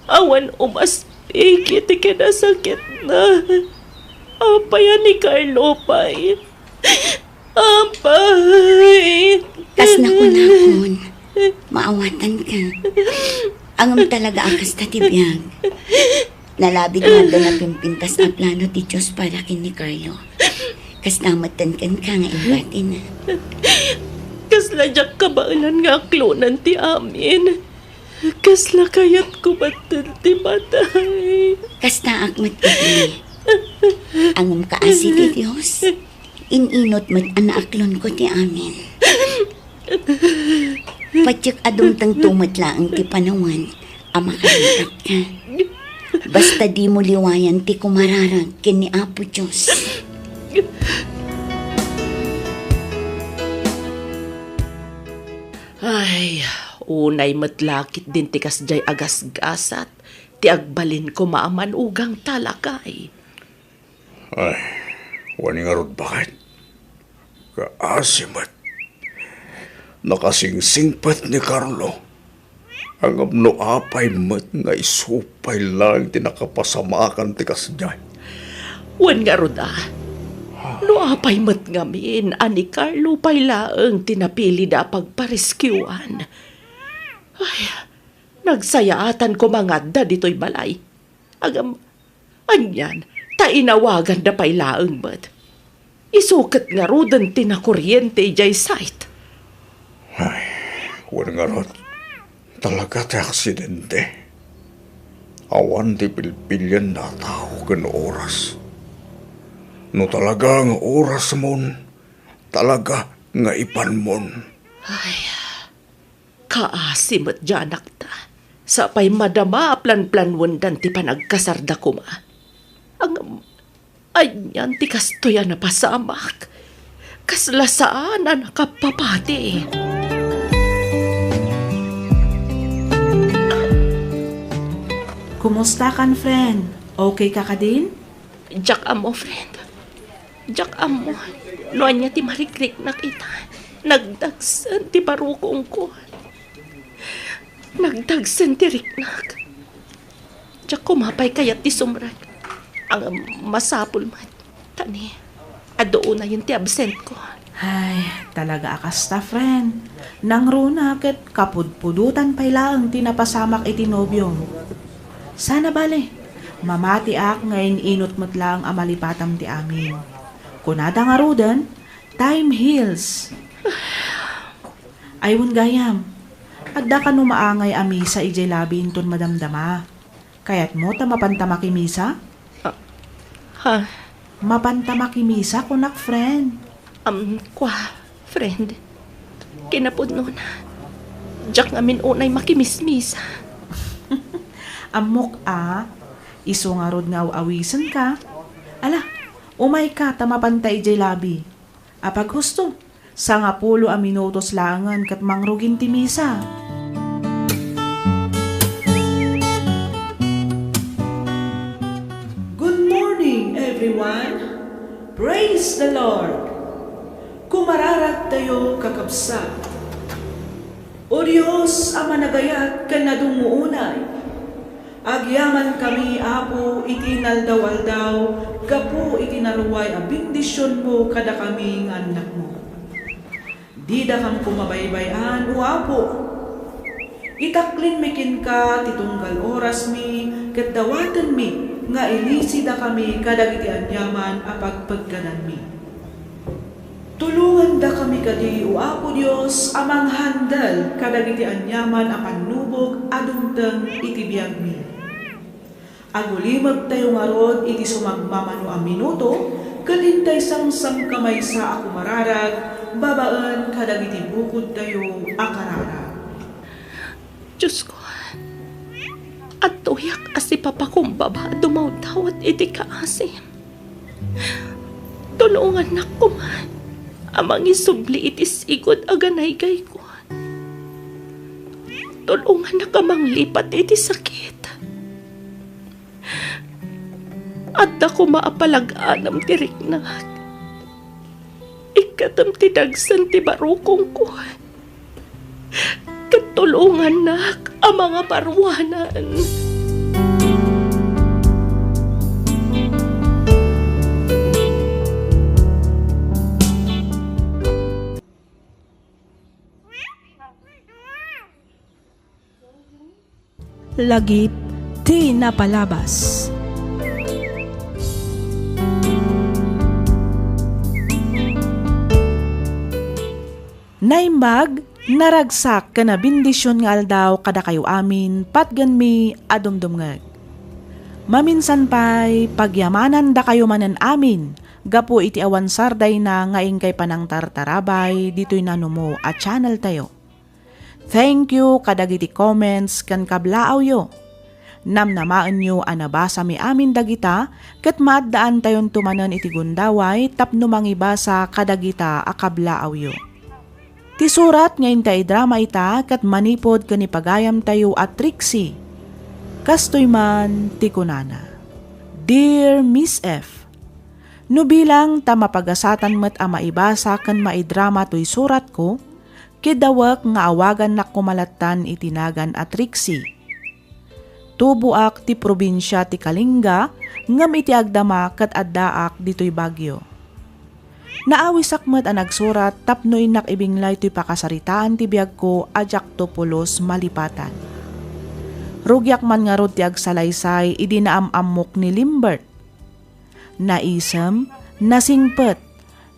Awan umaspik, iti kinasakit na. Apayan ni Carlo, pay. Apay. Kas na kunakon. Maawatan ka. Angam talaga akas tatibiyag. Nalabig nga doon na pimpintas na plano ti Diyos para kin ni Carlo. Kas namatan kan ka nga imbati na. Kasla jak kabaalan nga aklonan ti amin. Kasla kayat kumatan ti matay. Kas naak matibiyag. Angam kaasi ti Diyos. Ininot mat anaaklon ko ti amin. Patsyak adong tang tumatla ang ti panawan, ama kalitak ka. Basta di mo liwayan ti kumararag kini Apo Diyos. Ay, unay matlakit din ti kasjay agas-gasat. Ti agbalin ko maaman ugang talakay. Ay, wani nga rod bakit? Kaasimat. Nakasingsingpat ni Carlo. Ang amno apay mat nga isupay lang tinakapasamakan ti kasjay. Wan nga rod no apay mat ngamin, ani Carlo pay laeng tinapili da pagpariskiwan. Ay, nagsayaatan ko mga da dito'y balay. Agam, anyan, tainawagan da pay laeng mat. Isukat nga rodan tinakuryente jay site. Ay, wala nga rod. Talaga ti aksidente. Awan ti pilpilyan na tao kan oras. No talaga nga oras mon, talaga nga ipan mon. Ay, kaasim at janak ta. Sa pay madama plan-plan wendan ti panagkasarda ko ma. Ang anyan ti kastoyan na pasamak. Kaslasaan na nakapapati. Kumusta kan, friend? Okay ka ka din? Jak amo, friend. Jak amo. Luan niya ti marikrik na kita. Nagdagsan ti parukong ko. Nagdagsan ti riknak. Jak kumapay kayat ti sumrag. Ang masapul man. Tani, adoon na yun ti absent ko. Ay, talaga akasta, friend. Nang runa ket kapudpudutan pay lang tinapasamak iti nobyo. Sana bale, mamati ak ngayon inot mo't lang amalipatam ti amin. Kunada nga rudan, time heals. Aywon gayam, adda ka numaangay amisa ijay labi inton madamdama. Kayat mo ta mapantamaki misa? Ha? Mapantamaki misa kunak, friend. Kwa, friend. Kinapod no na. Jak ngamin unay makimismisa. Amok Iso nga rod nga awisan ka. Ala, umay ka tamapantay jay labi. Apag husto, sa nga pulo a minutos langan kat mangrugin ti misa. Good morning, everyone. Praise the Lord. Kumararat tayo kakabsat. O Diyos, ama nagayat ka na dumuunay. Agyaman kami, Apo, itinaldaw-aldaw, gapu itinaruway a bindisyon mo kada kami ng anak mo. Di da kang kumabaybayan, o Apo. Itaklin mikin ka, titunggal oras mi, kat dawatan mi, nga ilisi da kami kadagiti anyaman a pagpagkanan mi. Tulungan da kami kadi, o Apo Diyos, amang handal kadagiti anyaman a panubog adungteng itibiyag mi. Agulimag tayo nga rod, iti sumagmamano ang minuto, kalintay sang kamay sa ako mararag, babaan kadagiti bukod tayo akararag. Diyos ko, at tuyak asi papakumbaba dumawdawat iti kaasim. Tulungan na ko man, amang isubli iti sigod aganaygay ko. Tulungan na kamang lipat iti sakit. At ako maapalag-anam ti riknat. Ikatam ti dagsan ti barukong ko. Katulungan nak ang mga parwanan. Lagip ti napalabas. Naimbag, naragsak ka na bindisyon nga aldaw kada kayo amin, patgan mi adumdumngag. Maminsan pa'y pagyamanan da kayo manan amin, gapo iti awan sarday na ngaing kay panang tartarabay, dito'y nanumo at channel tayo. Thank you kadagiti comments kan kablaaw yo. Namnamaan nyo anabasa mi amin dagita, kat maaddaan tayon tumanan iti gundaway, tapno mangibasa kadagita akablaaw yo. Ti surat ngayon tayo drama ita kat manipod kanipagayam tayo at Trixie. Kastoy man ti kunana. Dear Miss F, no bilang tamapagasatan met a maibasa kan maidrama to'y surat ko, kidawak nga awagan na kumalatan itinagan at Trixie. Tubuak ti probinsya ti Kalinga, ngam iti agdama kat addaak dito'y Bagyo. Naawisak met ang nagsurat tapno inak ibinglay to'y pakasaritaan ti biyag ko ajak to pulos malipatan. Rugyak man nga rod ti agsalaysay idi naamamok ni Limbert. Naisem, nasingpet,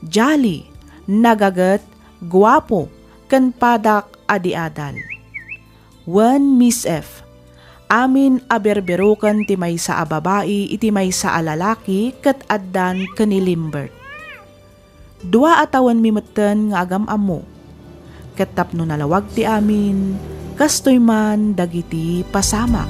jolly, nagagat, guwapo, ken padak adi-adal. Wen Miss F, amin aberberukan ti maysa a babae iti maysa a lalaki ket addan ken ni Limbert. Dua atawan mimeten nga agam amo. Ket tapno nalawag ti amin, kastoy man dagiti pasamak.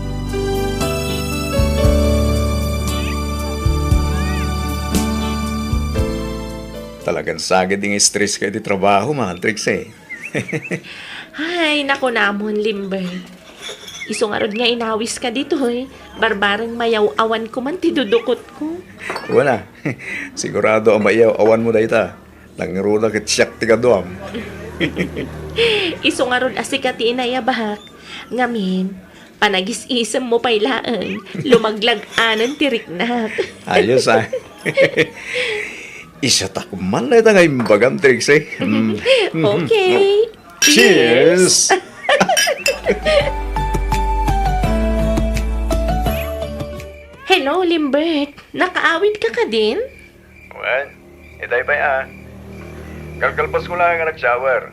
Talagang sagad yung stress kayo di trabaho, mga Trixie. Ay, naku namon, Limbert. Iso nga rod nga inawis ka dito eh. Barbarang mayaw-awan ko man tidudukot ko. Wala. Sigurado ang maiyaw awan mo dayta. Nangruna kat siyak ti kaduam. Iso nga rod asikati inayabahak. Ngamin, panagis-isem mo pailaan. Lumaglag-anan tiriknat. Ayos ah. Isa takman na ita ngayon bagam, Trixie. Okay. Cheers! Hello, Limbert. Nakaawit ka din? Well, itay pa ya. Kalkalpas ko lang nga nag-shower.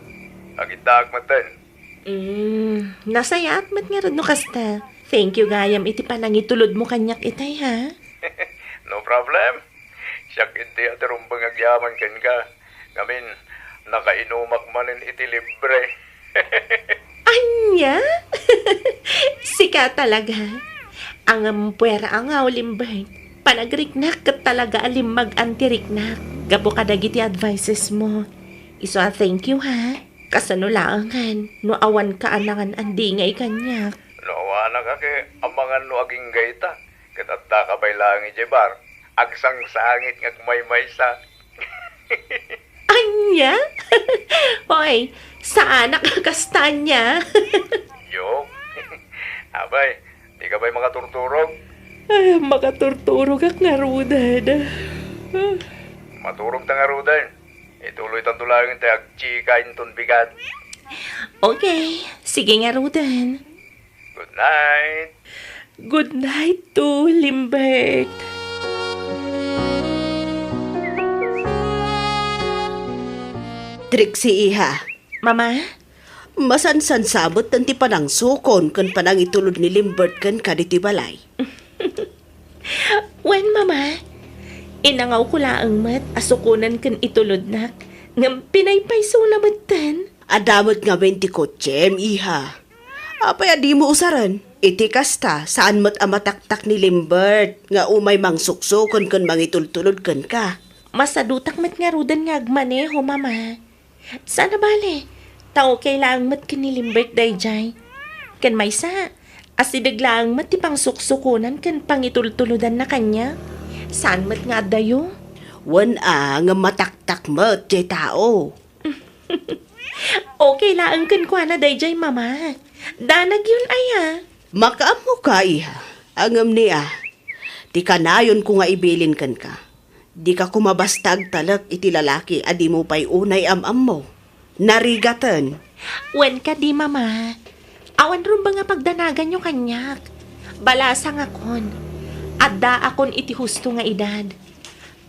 Agitak matan. Nasayat mat nga rin no kasta. Thank you, gayam. Iti pa nang itulod mo kanyak itay, ha? No problem. Siyak hindi at rumbang agyaman kan ka. Ngamin, nakainumak manin iti libre. Anya? Sika talaga. Ang puwera ang Limbert. Panagriknak kat talaga alimag antiriknak. Gabo ka dagiti advices mo. Iso thank you ha. Kasano laangan. No awan ka anangan andingay kanyak. Nawa na ka kay amangan no aging gayta. Katatta ka bay langi jebar. Agsang sangit ngag may sa. Anya? Hoy, saan nakakastanya? Yok. Abay, di ka ba'y makaturturog? Ay, makaturturo kak nga Rudan. Maturog ta nga rudan. Ituloy tang tulangin tayo agchika inton bigat. Okay, sige nga Rudan. Good night. Good night to Limbert. Trixie iha, Mama? masansan sabot tanti panang sukon kan panang itulod ni Limbert kan kaditi balay. When, Mama? Inangaw ko laang mat, asukunan kan itulod nak. Ngam pinaypayso na matan. Adamot nga 20 kotsem, iha. Apay adi mo usaran. Iti kasta, saan mat amataktak ni Limbert nga umay mang suksukon kan mangitultulod kan ka. Masadutak mat nga Rudan nga agmaneho, Mama. Sana bale? Tao kailangan mat kinilimbert dayjay. Kan may sa, asidaglaang mat tipang suksukunan kan pangitultuludan na kanya. Saan mat nga dayo? Wan nga mataktak mat jay tao. Okay laang kan kwa na dayjay, Mama. Danag yun aya. Makaamo ka, iha. Angam niya. Di ka nayon ko nga ibilin kan ka. Di ka kumabastag talak iti lalaki adi mo pa'y unay am mo. Narigatan. Wen ka di, Mama. Awan rin ba nga pagdanagan yung kanyak? Balasang akon. Adda akon iti husto nga edad.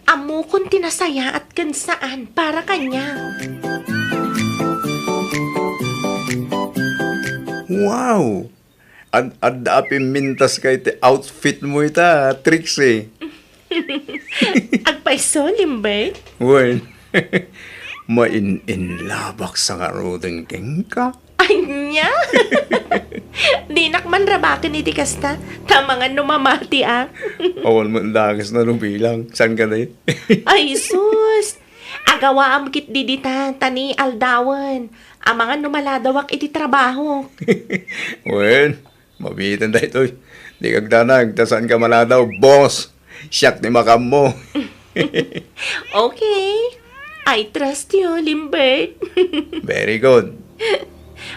Amo kon tinasaya at kan saan para kanya. Wow! Ad-api mintas kay te outfit mo ita, Trixie. Agpaiso, Limbert? Well, main-inlabak sa karudeng king ka. Anya? Di nakman rabakin iti kasta. Tamangan numamati ah. Awal mo dagas na bilang. Saan ka na Ay, sus! Agawa am kit didita, tani aldawan. Amangan numaladawak iti trabaho. Well, mabitan da ito. Di kagdanag, tasaan ka maladaw, boss. Siyak ni makam mo. Okay. I trust you, Limbert. Very good.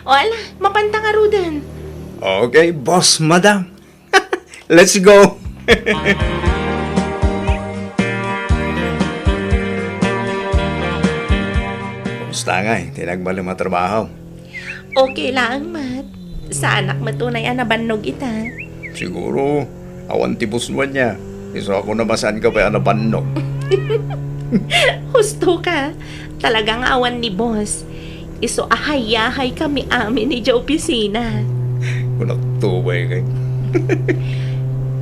Wala, mapanta nga Rudan. Okay, boss, madam. Let's go. Kumusta nga tinagbali matrabaho. Okay lang, Mat. Sa anak matunay na bannog ita. Siguro, awan tibus mo niya. Iso ako nabasan ka pa anabannog. Husto ka. Talagang awan ni boss. Iso ahay-yahay kami amin ni Joe opisina. Kunak tubay kay.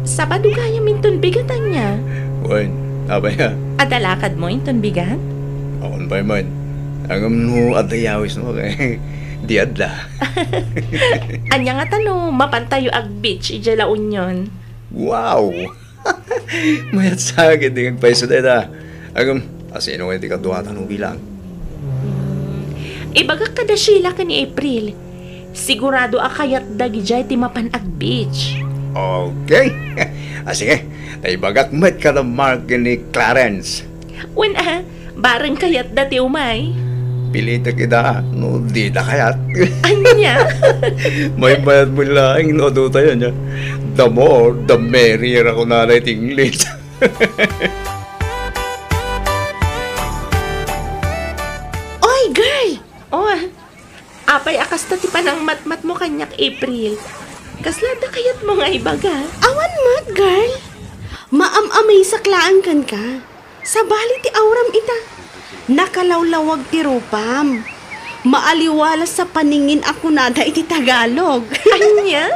Sabado kaya minton bigatan niya. Wen, abay ha. Adalakad mo inton bigat? Awan pa man. Angam no atayawis no kay. Di adla. Anya nga tano, mapantayo ag beach ijala unyon. Wow! Mayat sa akin di kang paiso dita. Agam, asino nga di ka duwatan mo bilang. Ibagak kada Sheila ka ni April. Sigurado akayat dagi jay ti mapan ag beach. Okay. Sige, taibagak mat ka na Mark ni Clarence. Wen bareng kayat dati umay. Pilita kita, no di na kayat. Anya? May bayad mo lang, no do tayo niya. The more, the merrier ako na na English. Oy, girl! Oh, apay akas ta ti panang matmat mo kanyak April. Kaslada kayat mo nga ibaga. Awan mat, girl. Maam-amay saklaan kan ka. Sa bali ti auram ita. Nakalawlawag ti rupam. Maaliwalas sa paningin ako nada iti Tagalog. Anya?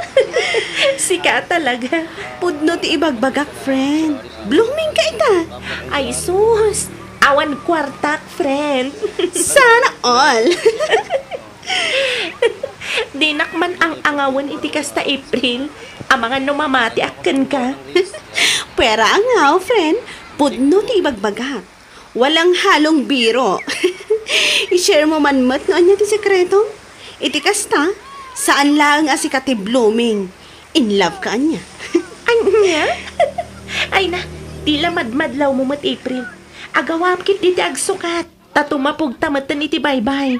Sika talaga. Pudno ti ibagbagak, friend. Blooming ka ita. Ay sus! Awan kwartak, friend. Sana all. Di nakman ang angawan iti kasta April. Ang mga numamati akin ka. Pwera nga, friend. Pudno ti ibagbaga. Walang halong biro. I-share mo man mat nga niya ti sekreto. Iti kasta, saan lang asi ka ti blooming. In love ka niya. Anya? Ay na, tila madmadlaw mo mat April. Agawam kit di ti agsukat. Tatumapog tamatan iti baybay.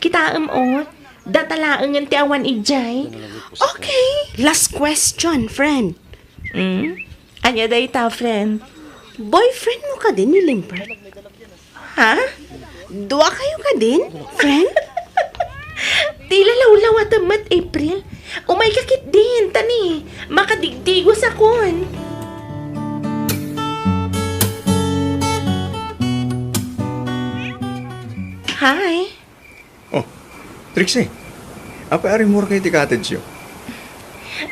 Kitaam o, datalaangan ti awan ijay. Okay, last question, friend. Anya day ta, friend? Boyfriend mo ka din ni Limbert? Ha? Dua kayo ka din, friend? Tila lawlaw at mat April. Umay kakit din, tani. Makadigdigos akon. Hi. Oh, Trixie. Apa ari mo kay ti cottage yo?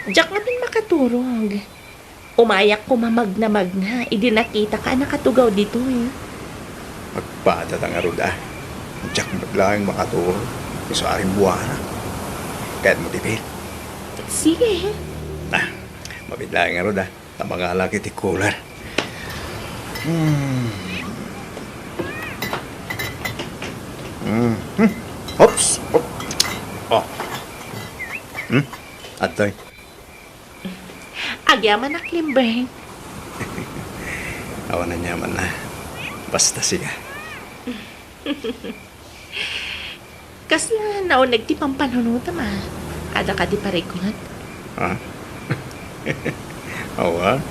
Diyak nga din makaturog. Umayak ko mamag na. Idi nakita ka nakatugaw dito eh. Magpada tang aruda. Diyak maglaing makaturo. Iso aring buwana. Kahit mo tipil. Sige. Mabidlaing aruda. Tamang alaki ti cooler. Hops! Hop! Oh. Atoy. Agyaman na Klimber. Awan na nyaman na. Basta siya. Kas na naunag ti pampanunod ma. Ada ka di parikot. Ha? Awa?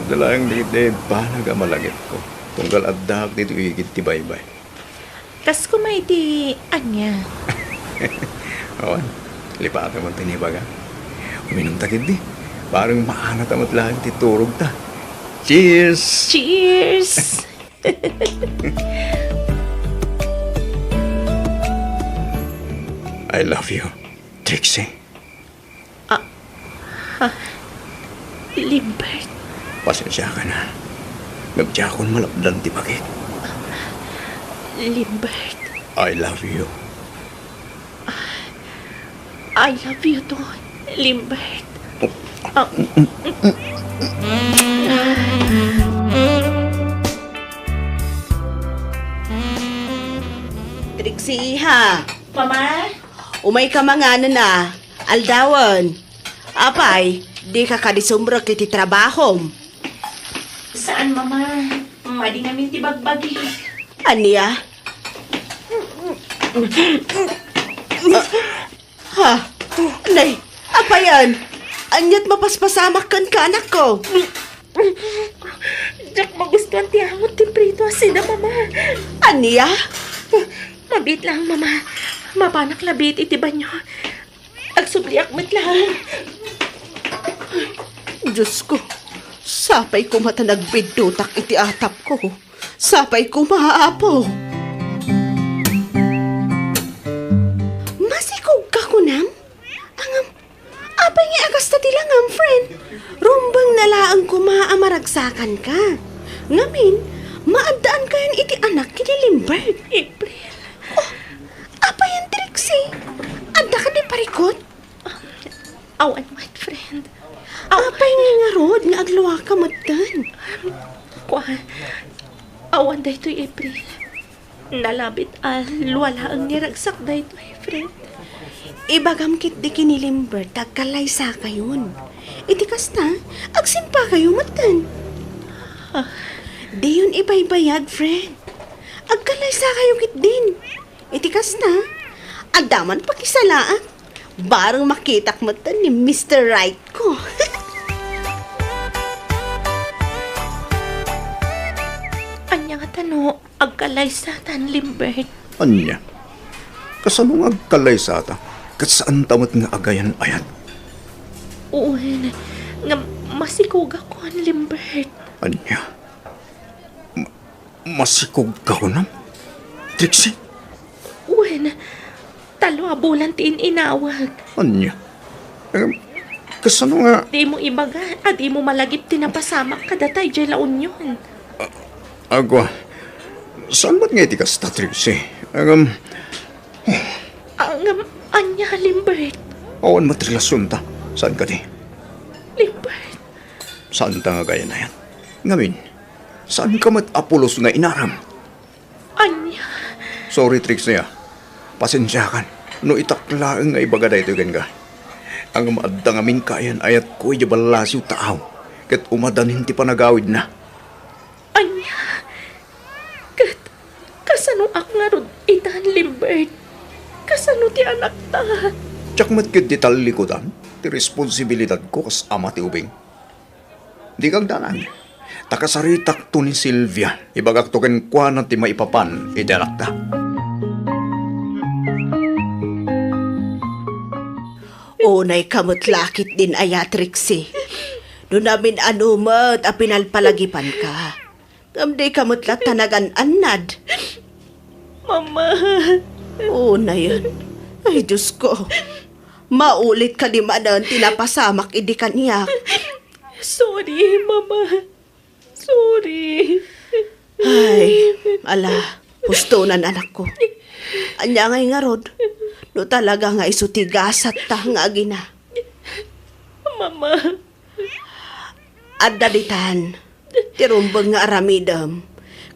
Adala ang dide balaga malagit ko. Tunggal addak dito igit ti baybay. Kas kumay ti anya. Awan, lipatan mo tinibaga. Uminom takid di. Parang maanat amat lang ti turog ta. Cheers! Cheers! I love you, Trixie. Limbert. Pasensya ka na. Nagjakon malapdan ti bakit. Limbert. I love you. I love you too, Limbert. Trixie, ha? Mama? Umay ka mga na. Aldawan. Apay, di ka kadisumbro kiti trabaho. Saan, Mama? Madi namin ti bagbagi. Aniya? Ha? Nay, apa yan? Anyat mapaspasamak kan ka anak ko. Jack, magustuhan ti amot ti prito asina, Mama. Aniya? Mabit lang, Mama. Mapanak labit iti banyo. Agsubliak met lang. Diyos ko, sapay ko mata nagbidutak iti atap ko. Sapay ko maapo. Masikog ka ko nam? Angam, apay nga agas na tilangam, friend. Rumbang nalaang ko maamaragsakan ka. Ngamin, maadaan kayan iti anak kini Limbert. April. Apa yan, Trixie? Anda ka di parikot? Awan, my friend. Apay nga rod nga agluwa ka matan. Kuha. Awan day to'y April. Nalabit wala ang niragsak day to'y friend. Ibagam kit di kinilimbert, tagkalay sa kayon. Iti kasta, agsimpa kayo matan. Di yun ibaybayag, friend. Agkalay sa kayo kit din. Iti kasta, agdaman pakisalaan. Barang makitak matan ni Mr. Right ko. Anya nga tano, agkalay sa tan Limbert. Anya? Kasanong agkalay sa ata? Kat saan tamat nga agayan ayat? Uwan, nga masikog ako ang Limbert. Anya? Masikog ka ko nam? Trixie? Uwan, talo bulan tin inawag. Anya? Kasano nga? Di mo ibaga, at di mo malagip tinapasamak kadatay dyan laon yun. Agwa, saan ba't nga iti kasta, Trixie? Anya, Limbert. Awan mat relasyon ta. Saan ka di? Saan ta nga gaya na yan? Ngamin, saan ka mat Apolos nga inaram? Anya, Sorry, Trix niya. Pasensya kan. No itakla nga ibaga da ito ka. Ang maadda ngamin kayan ayat ko ijabalasyo taaw. Kat umadanin ti panagawid na. anya. Kat, kasano ak nga rod itan Limbert. Kasano ti anak ta. Tsak matkid di talikodan, ti responsibilidad ko kas ama ti ubing. Di kang danan. Takasaritak to ni Silvia, ibagak to ken kwa na ti maipapan, idalakta. Unay kamot lakit din aya, Trixie. Doon namin anumat a pinalpalagipan ka. Kamday kamot la tanagan anad. Mama, Una yun. Ay, Diyos ko. Maulit ka di manan tinapasamak idi kaniya. sorry, Mama. Sorry. Ay, ala, hustonan anak ko. Anya ngay nga rod. No talaga nga isutigasat ta nga gina. Mama, Adda ditan, tirumbang nga aramidam,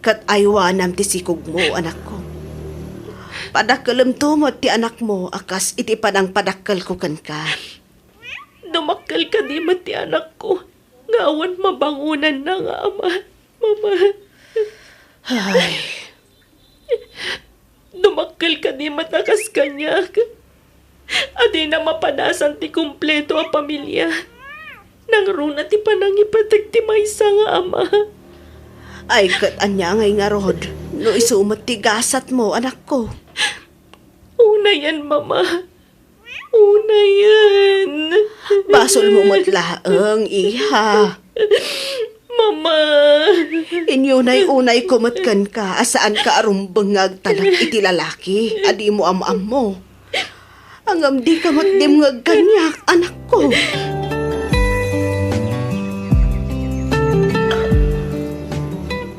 kat aywanam ti sikog mo, anak ko. Padakkelam tumot ti anak mo, akas iti padang padakkel ko kan ka. dumakal ka di mati anak ko. Ngawan mabangunan na nga, Ama. Mama, Ay, dumakal ka di matakas kanya. Adi na mapanasan ti kumpleto a pamilya. Nang runa ti panangipatag ti maysa nga ama. ay kat anya ngay nga rod, no isumat ti gasat mo, anak ko. Una yan, Mama. Una yan. Basol mo matlaang, iha. Mama. Inyo na'y unay kumatkan ka, asaan ka arumbangag talak iti lalaki, adi mo am mo. Ang amdi ka matdimngag kanyak, anak ko.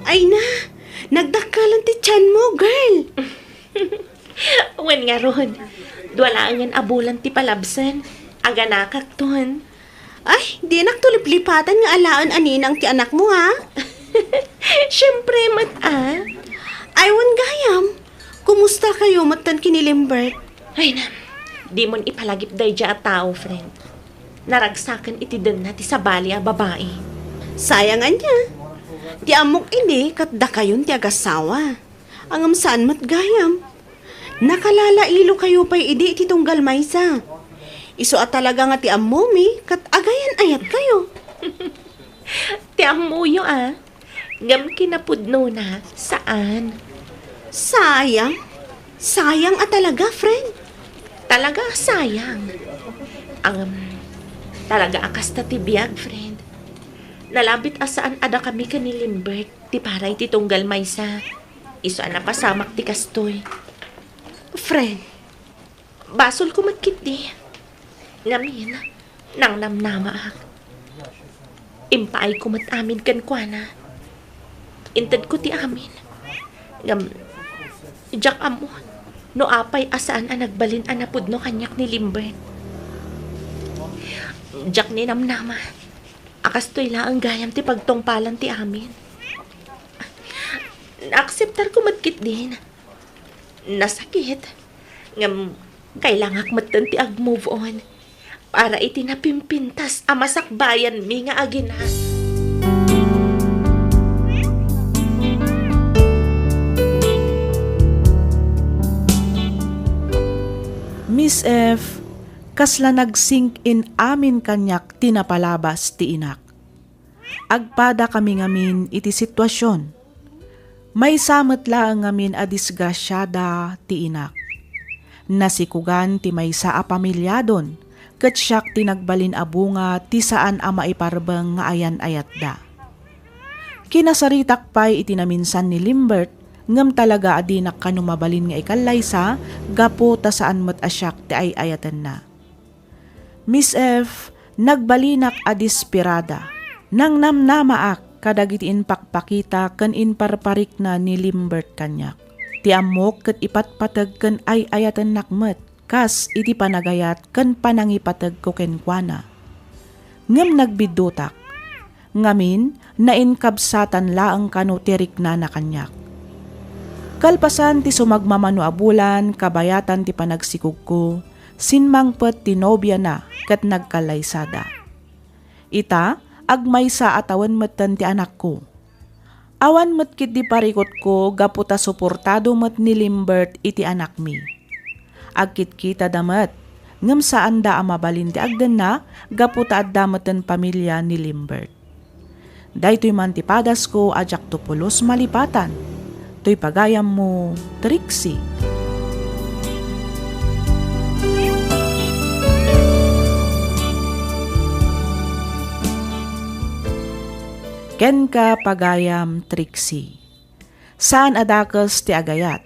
Ay na, nagdakalan ti tiyan mo, girl. Wan nga ron. Duwalaan abulan ti palabsan. Aga nakakton. Ay, di naktuliplipatan nga alaan aninang ti anak mo, ha? Siyempre, Aywan gayam, kumusta kayo matan kinilimbert? Ay na, di mon ipalagip day dya at tao, friend. Naragsakan iti din na ti sabali a babae. Sayangan niya. Ti amok ini, katda kayon ti agasawa. Ang amsaan matgayam. Nakalalailo kayo pa'y idi iti tunggal maysa. Iso at talaga nga ti amomi, kat agayan ayat kayo. Ti amuyo Ngam kinapudno na. Saan? Sayang. Sayang at talaga, friend. Talaga sayang. Talaga akas ta ti biyag, friend. Nalabit asaan ada kami kanilimbert. Ti paray ti tunggal maysa. Iso na pasamak ti kastoy. Friend, Basol ko magkit di. Ngamin, nang namnama ak. Impaay ko amin kan kwa na. Intad ko ti amin. Jak amo, no apay asaan nagbalin anapod no kanyak ni Limbert. Jak ni namnama. Akas to'y laang gayam ti pagtongpalan ti amin. Naakseptar ko magkit din. Nasakit. Kailangak matan ti ag-move on. Para iti napimpintas amasakbayan mi nga agina. Miss F, kasla nag-sink in amin kanyak tinapalabas ti inak. Agpada kami ngamin iti sitwasyon. May samet lang ngamin a disgrasyada ti inak. Nasikugan ti maysa a pamilyadon, ket siyak tinagbalin a bunga ti saan a maiparbeng nga ayan ayat da. Kinasaritak pa'y itinaminsan ni Limbert, ngem talaga adinak kanumabalin nga ikalaysa, gapo ta saan met asyak ti ay ayatan na. Miss F, nagbalinak a disperada, nang namnamaak kadagiti inpakpakita ken inparparik na ni Limbert kanyak. Ti amok ket ipatpateg ken ay ayatan nakmet, kas iti panagayat ken panangipateg ko ken kuana. Ngem nagbidutak, Ngamin, nainkabsatan laang kano tirik na nakanyak. Kalpasan ti sumagmamano abulan, kabayatan ti panagsikog ko, sinmangpet ti nobya na kat nagkalaysada. Ita, agmay sa atawan metten ti anak ko. Awan metkit di parikot ko, gaputa suportado met ni Limbert iti anak mi. Agkit kita damet, ngem saan da amabalin ti agden na, gaputa at dametten pamilya ni Limbert. Daytoy man ti padas ko ajak tupulos malipatan. To'y pagayam mo, Trixie. Ken ka pagayam, Trixie. Saan adakes ti agayat?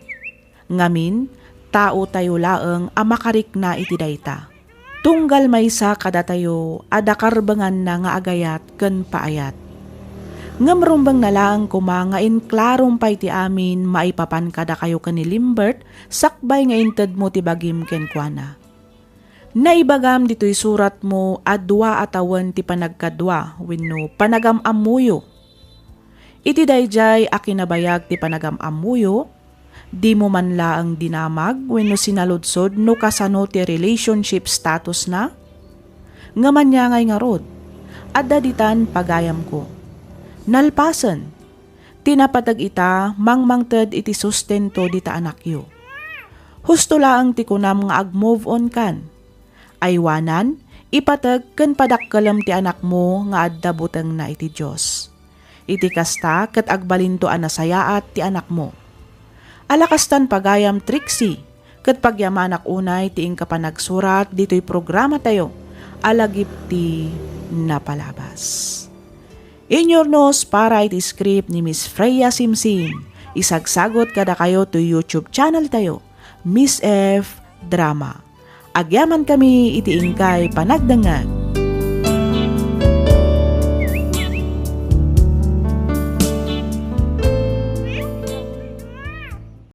Ngamin, tao tayo laeng amakarik na iti dayta. Tunggal maysa kada tayo adakarbangan na nga agayat ken paayat. Ngamrumbang na lang kumangain klarong pay ti amin maipapan kada kayo ni Limbert sakbay nga inted mo ti bagim ken kuana. Naibagam dito'y surat mo adwa atawan ti panagkadwa wenno panagamamuyo. Iti dayjay akinabayag ti panagamamuyo, di mo man laang dinamag wenno sinaludsod no kasano ti relationship status na? Ngaman niya ngay nga rod, adda ditan pagayam ko. Nalpasan, tinapatag ita mangmangted iti sustento dita anakyo. Husto laang ti kunam nga ag-move on kan. Aywanan, ipatag ken padakkelam ti anak mo nga adda buteng na iti Dios. Iti kasta ket agbalinto a nasayaat ti anak mo. Alakastan pagayam, Trixie, ket pagyamanak unay ti ingkapanagsurat dito'y programa tayo, alagip ti napalabas. In your nose para iti script ni Miss Freya Simsim. Isagsagot kada kayo to YouTube channel tayo, Miss F Drama. Agyaman kami iti ingkay panagdangag.